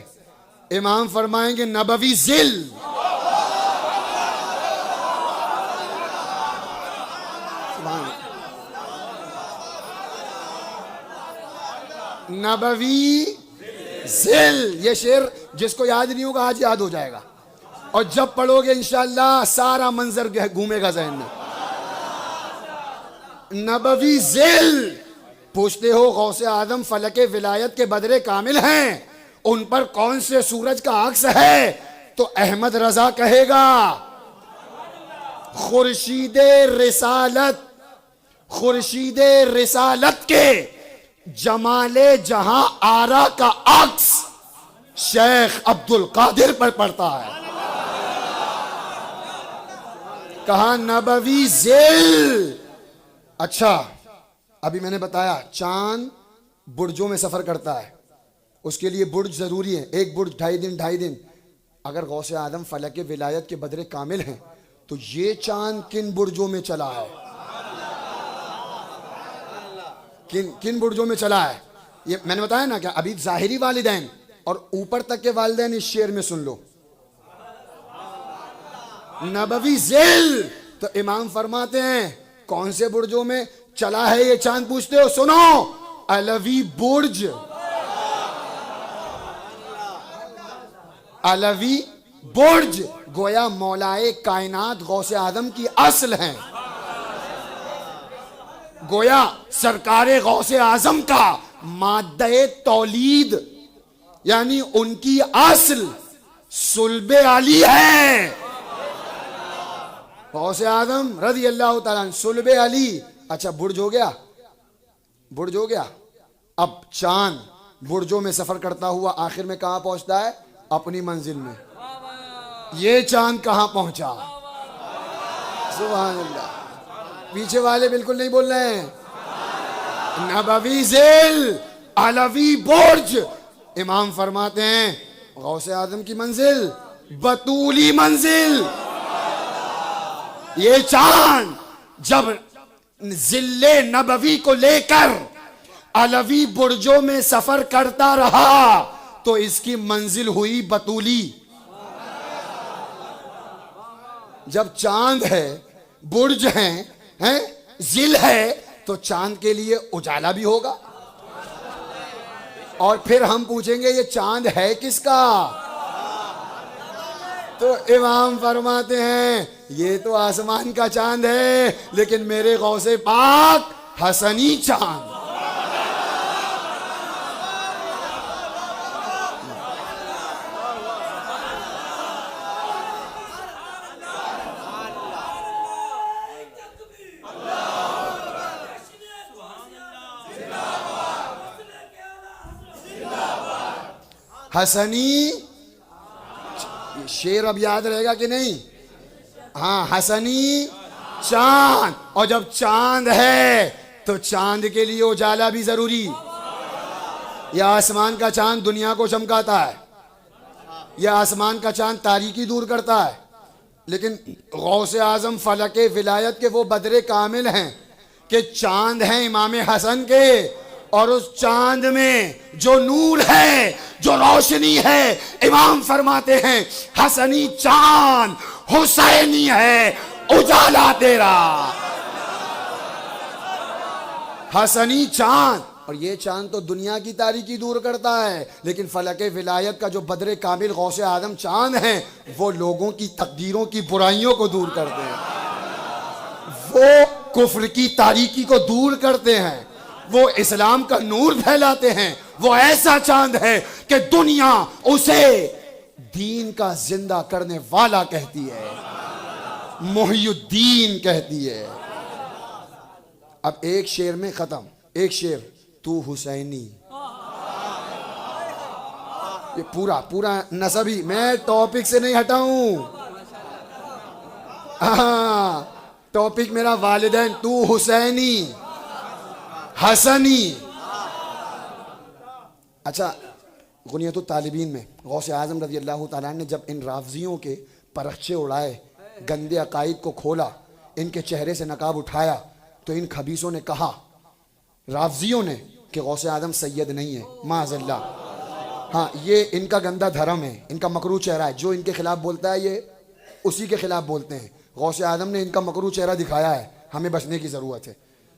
امام فرمائیں گے نبوی ظل. نبوی ظل. یہ شعر جس کو یاد نہیں ہوگا آج یاد ہو جائے گا، اور جب پڑھو گے انشاءاللہ سارا منظر گھومے گا ذہن میں. نبوی ظل. پوچھتے ہو غوث اعظم فلک ولایت کے بدر کامل ہیں، ان پر کون سے سورج کا عکس ہے؟ تو احمد رضا کہے گا خورشید رسالت کے جمال جہاں آرا کا عکس شیخ عبد القادر پر پڑتا ہے. کہاں نبوی ذیل. اچھا ابھی میں نے بتایا چاند برجوں میں سفر کرتا ہے, اس کے لیے برج ضروری ہے, ایک برج 2.5 دن. اگر غوث اعظم فلک ولایت کے بدر کامل ہیں تو یہ چاند کن برجوں میں چلا ہے؟ کن برجوں میں چلا ہے؟ یہ میں نے بتایا نا کہ ابھی ظاہری والدین اور اوپر تک کے والدین اس شعر میں سن لو. نبوی ذیل. تو امام فرماتے ہیں کون سے برجوں میں چلا ہے یہ چاند؟ پوچھتے ہو, سنو, علوی برج. علوی برج گویا مولائے کائنات غوث اعظم کی اصل ہیں. گویا سرکار غوث اعظم کا مادہ تولید یعنی ان کی اصل صلب علی ہے. غوث اعظم رضی اللہ تعالیٰ عنہ صلب علی. اچھا برج ہو گیا, برج ہو گیا. اب چاند برجوں میں سفر کرتا ہوا آخر میں کہاں پہنچتا ہے؟ اپنی منزل میں. یہ چاند کہاں پہنچا؟ سبحان اللہ. پیچھے والے بالکل نہیں بول رہے ہیں. نبوی ذیل, علوی برج. امام فرماتے ہیں غوث اعظم کی منزل بطولی منزل. یہ چاند جب ظل نبوی کو لے کر علوی برجوں میں سفر کرتا رہا تو اس کی منزل ہوئی بطولی. جب چاند ہے, برج ہیں, ظل ہے, تو چاند کے لیے اجالا بھی ہوگا. اور پھر ہم پوچھیں گے یہ چاند ہے کس کا؟ تو امام فرماتے ہیں یہ تو آسمان کا چاند ہے, لیکن میرے غوث پاک حسنی چاند. حسنی شیر اب یاد رہے گا کہ نہیں؟ ہاں, حسنی چاند. اور جب چاند ہے تو چاند کے لیے اجالا بھی ضروری. یہ آسمان کا چاند دنیا کو چمکاتا ہے, یہ آسمان کا چاند تاریکی دور کرتا ہے, لیکن غوث اعظم فلک ولایت کے وہ بدر کامل ہیں کہ چاند ہیں امام حسن کے, اور اس چاند میں جو نور ہے, جو روشنی ہے, امام فرماتے ہیں حسنی چاند حسینی ہے اجالا تیرا. حسنی چاند. اور یہ چاند تو دنیا کی تاریکی دور کرتا ہے, لیکن فلک ولایت کا جو بدر کامل غوث اعظم چاند ہیں وہ لوگوں کی تقدیروں کی برائیوں کو دور کرتے ہیں, وہ کفر کی تاریکی کو دور کرتے ہیں, وہ اسلام کا نور پھیلاتے ہیں. وہ ایسا چاند ہے کہ دنیا اسے دین کا زندہ کرنے والا کہتی ہے, محی الدین کہتی ہے. اب ایک شعر میں ختم, ایک شعر, تو حسینی. یہ پورا نسبی, میں ٹاپک سے نہیں ہٹاؤں. ہاں, ٹاپک میرا والدین, تو حسینی حسنی. اچھا, غنیت الطالبین میں غوث اعظم رضی اللہ تعالیٰ نے جب ان رافضیوں کے پرخچے اڑائے, گندے عقائد کو کھولا, ان کے چہرے سے نقاب اٹھایا, تو ان خبیثوں نے کہا, رافضیوں نے, کہ غوث اعظم سید نہیں ہے, معاذ اللہ. ہاں, یہ ان کا گندہ دھرم ہے, ان کا مکروہ چہرہ ہے, جو ان کے خلاف بولتا ہے یہ اسی کے خلاف بولتے ہیں. غوث اعظم نے ان کا مکروہ چہرہ دکھایا ہے, ہمیں بچنے کی ضرورت ہے.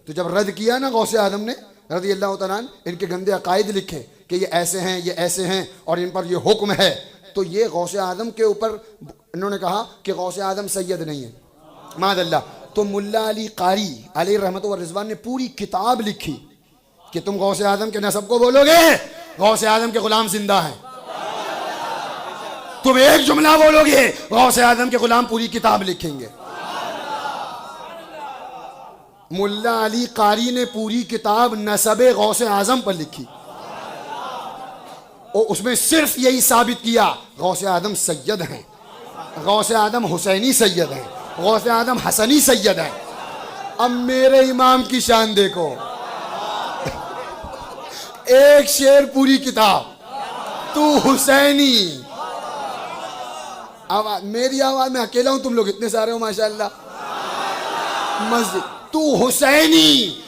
تو جب رد کیا نا غوث اعظم نے رضی اللہ تعالیٰ عنہ, ان کے گندے عقائد لکھے کہ یہ ایسے ہیں, یہ ایسے ہیں, اور ان پر یہ حکم ہے, تو یہ غوث اعظم کے اوپر انہوں نے کہا کہ غوث اعظم سید نہیں ہے, معاذ اللہ. تو ملا علی قاری علیہ رحمت و رضوان نے پوری کتاب لکھی کہ تم غوث اعظم کے نسب کو بولو گے, غوث اعظم کے غلام زندہ ہیں. تم ایک جملہ بولو گے, غوث اعظم کے غلام پوری کتاب لکھیں گے. ملا علی قاری نے پوری کتاب نسب غوث اعظم پر لکھی اور اس میں صرف یہی ثابت کیا غوث اعظم سید ہیں, غوث اعظم حسینی سید ہیں, غوث اعظم حسنی سید ہیں. اب میرے امام کی شان دیکھو, ایک شعر پوری کتاب تو حسینی. آواز میری آواز میں اکیلا ہوں, تم لوگ اتنے سارے ہو ماشاءاللہ. مسجد تو حسینی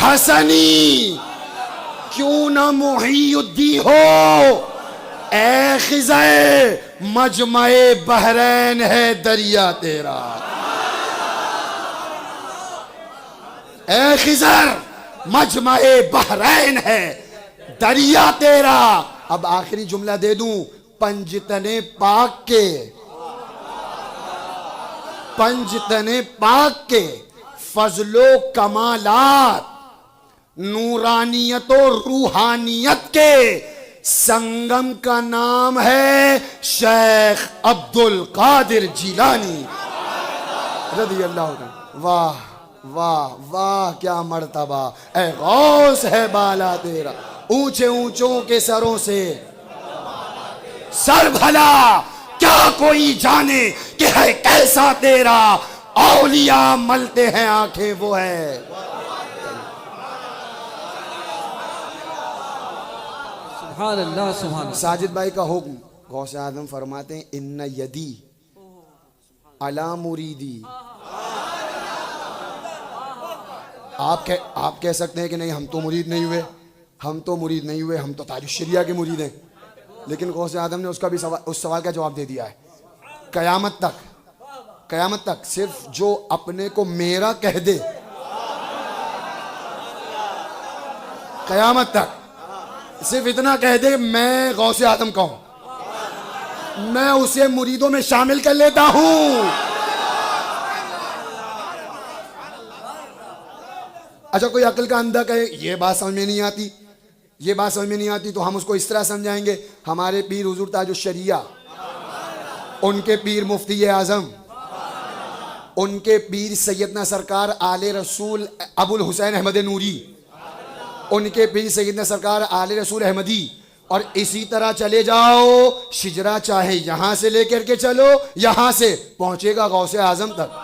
حسنی کیوں نہ محی الدین ہو, اے خزائے مجمع بحرین ہے دریا تیرا. اے خضر مجمع بحرین ہے دریا تیرا. اب آخری جملہ دے دوں, پنجتن پاک کے, پنجتن پاک کے فضل و کمالات, نورانیت و روحانیت کے سنگم کا نام ہے شیخ عبد القادر جیلانی رضی اللہ عنہ. واہ واہ واہ کیا مرتبہ, اے غوث ہے بالا تیرا, اونچے اونچوں کے سروں سے سر بھلا کیا کوئی جانے کہ ہے کیسا تیرا, اولیاء ملتے ہیں آنکھیں وہ ہے. سبحان اللہ سبحان اللہ. ساجد بھائی کا حکم, غوث اعظم فرماتے ہیں ان یدی علی مریدی. آپ کہہ سکتے ہیں کہ نہیں ہم تو مرید نہیں ہوئے, ہم تو مرید نہیں ہوئے, ہم تو تاج الشریعہ کے مرید ہیں. لیکن غوث اعظم نے اس کا بھی اس سوال کا جواب دے دیا ہے. قیامت تک, قیامت تک صرف جو اپنے کو میرا کہہ دے, قیامت تک صرف اتنا کہہ دے میں غوث اعظم کا ہوں, میں اسے مریدوں میں شامل کر لیتا ہوں. اچھا کوئی عقل کا اندھا کہے یہ بات سمجھ میں نہیں آتی, یہ بات سمجھ میں نہیں آتی, تو ہم اس کو اس طرح سمجھائیں گے ہمارے پیر حضور تاج الشریعہ, ان کے پیر مفتی اعظم, ان کے پیر سیدنا سرکار آل رسول ابو الحسین احمد نوری, ان کے پیر سیدنا سرکار آل رسول احمدی, اور اسی طرح چلے جاؤ شجرا چاہے یہاں سے لے کر کے چلو یہاں سے پہنچے گا غوث اعظم تک.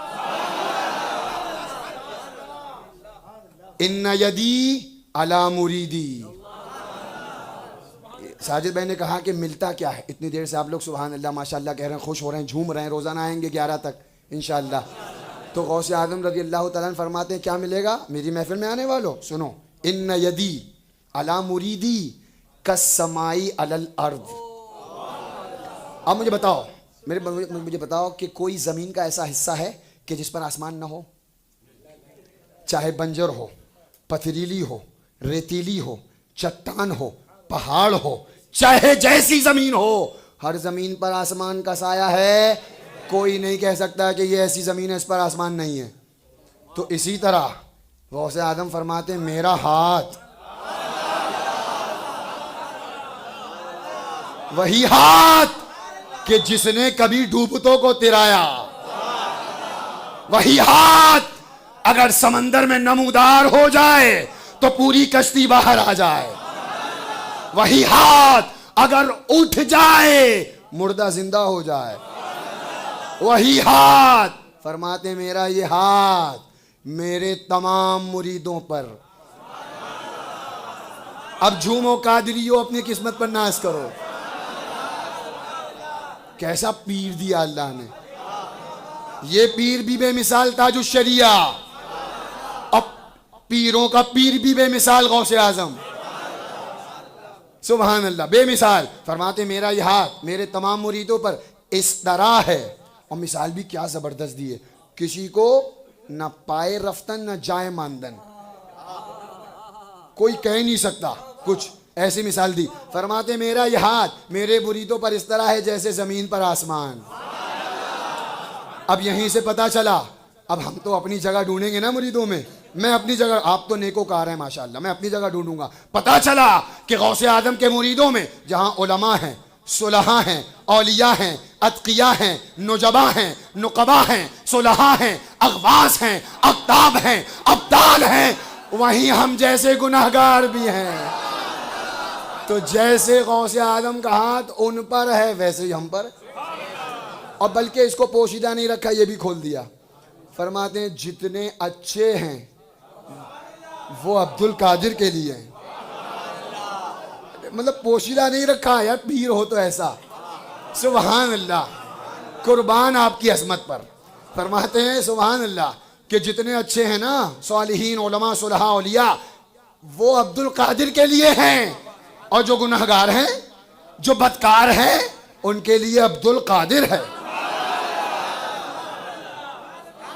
ان یدی علی مریدی. ساجد بھائی نے کہا کہ ملتا کیا ہے, اتنی دیر سے آپ لوگ سبحان اللہ ماشاءاللہ کہہ رہے ہیں, خوش ہو رہے ہیں, جھوم رہے ہیں, روزانہ آئیں گے 11 تک انشاءاللہ. تو غوث اعظم رضی اللہ تعالیٰ عنہ فرماتے ہیں کیا ملے گا میری محفل میں آنے والوں, سنو, ان یدی علی مریدی کالسماء علی الارض. اب مجھے بتاؤ, مجھے بتاؤ کہ کوئی زمین کا ایسا حصہ ہے کہ جس پر آسمان نہ ہو, چاہے بنجر ہو, پتھریلی ہو, ریتیلی ہو, چٹان ہو, پہاڑ ہو, چاہے جیسی زمین ہو, ہر زمین پر آسمان کا سایہ ہے. کوئی نہیں کہہ سکتا کہ یہ ایسی زمین ہے اس پر آسمان نہیں ہے. تو اسی طرح غوث اعظم فرماتے ہیں میرا ہاتھ وہی ہاتھ کہ جس نے کبھی ڈوبتوں کو ترایا, وہی ہاتھ اگر سمندر میں نمودار ہو جائے تو پوری کشتی باہر آ جائے, وہی ہاتھ اگر اٹھ جائے مردہ زندہ ہو جائے, وہی ہاتھ. فرماتے میرا یہ ہاتھ میرے تمام مریدوں پر. اب جھومو قادریو, اپنی قسمت پر ناز کرو. کیسا پیر دیا اللہ نے, یہ پیر بھی بے مثال تاج الشریعہ, اب پیروں کا پیر بھی بے مثال غوث اعظم, سبحان اللہ بے مثال. فرماتے میرا یہ ہاتھ میرے تمام مریدوں پر اس طرح ہے, اور مثال بھی کیا زبردست دی ہے, کسی کو نہ پائے رفتن نہ جائے ماندن, کوئی کہہ نہیں سکتا کچھ, ایسی مثال دی. فرماتے میرا یہ ہاتھ میرے مریدوں پر اس طرح ہے جیسے زمین پر آسمان. اب یہیں سے پتا چلا, اب ہم تو اپنی جگہ ڈھونڈیں گے نا مریدوں میں, میں اپنی جگہ, آپ تو نیکوکار ہیں ماشاءاللہ, میں اپنی جگہ ڈھونڈوں گا. پتا چلا کہ غوث اعظم کے مریدوں میں جہاں علماء ہیں, صلحاء ہیں, اولیاء ہیں, اتقیاء ہیں, نجبا ہیں, نقبا ہیں, صلحاء ہیں, اغواث ہیں, اقطاب ہیں, ابدال ہیں وہیں ہم جیسے گناہگار بھی ہیں. تو جیسے غوث اعظم کا ہاتھ ان پر ہے ویسے ہی ہم پر. اور بلکہ اس کو پوشیدہ نہیں رکھا, یہ بھی کھول دیا. فرماتے ہیں جتنے اچھے ہیں وہ عبد القادر کے لیے ہیں. مطلب پوشیدہ نہیں رکھا, یار پیر ہو تو ایسا. سبحان اللہ, قربان آپ کی عظمت پر. فرماتے ہیں سبحان اللہ کہ جتنے اچھے ہیں نا صالحین, علماء, صلحاء, اولیاء, وہ عبد القادر کے لیے ہیں. اور جو گناہگار ہیں, جو بدکار ہیں, ان کے لیے عبد القادر ہے.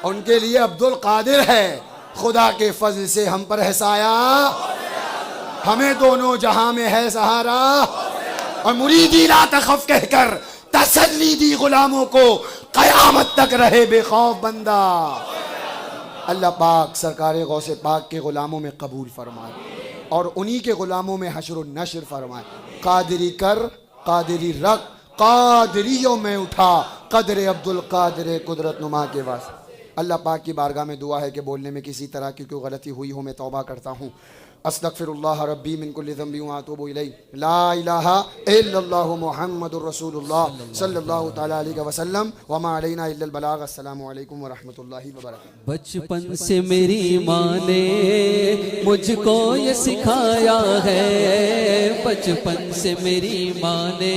ان کے لیے عبد القادر ہے. خدا کے فضل سے ہم پر ہے سایہ, ہمیں دونوں جہاں میں ہے سہارا. اور مریدی لا تخف کہہ کر تسلی دی غلاموں کو, قیامت تک رہے بے خوف بندہ. اللہ پاک سرکار غوث پاک کے غلاموں میں قبول فرمائے اور انہی کے غلاموں میں حشر و نشر فرمائے. قادری کر, قادری رکھ, قادریوں میں اٹھا, قدر عبد القادر قدرت نما کے واسطے. اللہ پاک کی بارگاہ میں دعا ہے کہ بولنے میں کسی طرح کی کوئی غلطی ہوئی ہو میں توبہ کرتا ہوں. استغفر اللہ ربی من کل ذنب واتوب الیہ. لا الہ الا اللہ محمد الرسول اللہ صلی اللہ تعالی علیہ وسلم. وما علینا الا البلاغ. السلام علیکم ورحمۃ اللہ وبرکاتہ. بچپن سے میری ماں نے مجھ کو یہ سکھایا ہے, بچپن سے میری ماں نے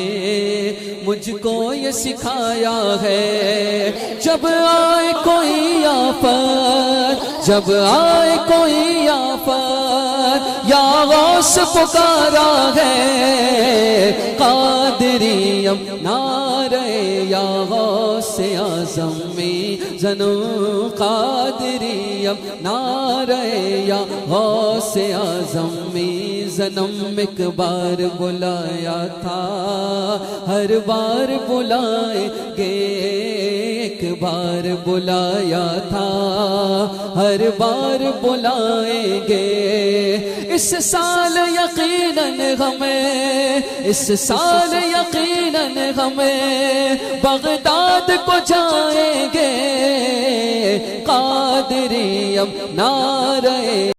مجھ کو یہ سکھایا ہے. جب آئے کوئی آفت, جب آئے کوئی آفت, یا غوث پکارا ہے. قادری اب نعرہ یا غوث اعظم میں زنوں, قادری اب نعرہ یا غوث اعظم میں زنم. ایک بار بلایا تھا, ہر بار بلائیں گے. ایک بار بلایا تھا, ہر بار بلائیں گے. اس سال یقیناً ہمیں, اس سال یقیناً ہمیں بغداد کو جائیں گے. قادری اب نعرہ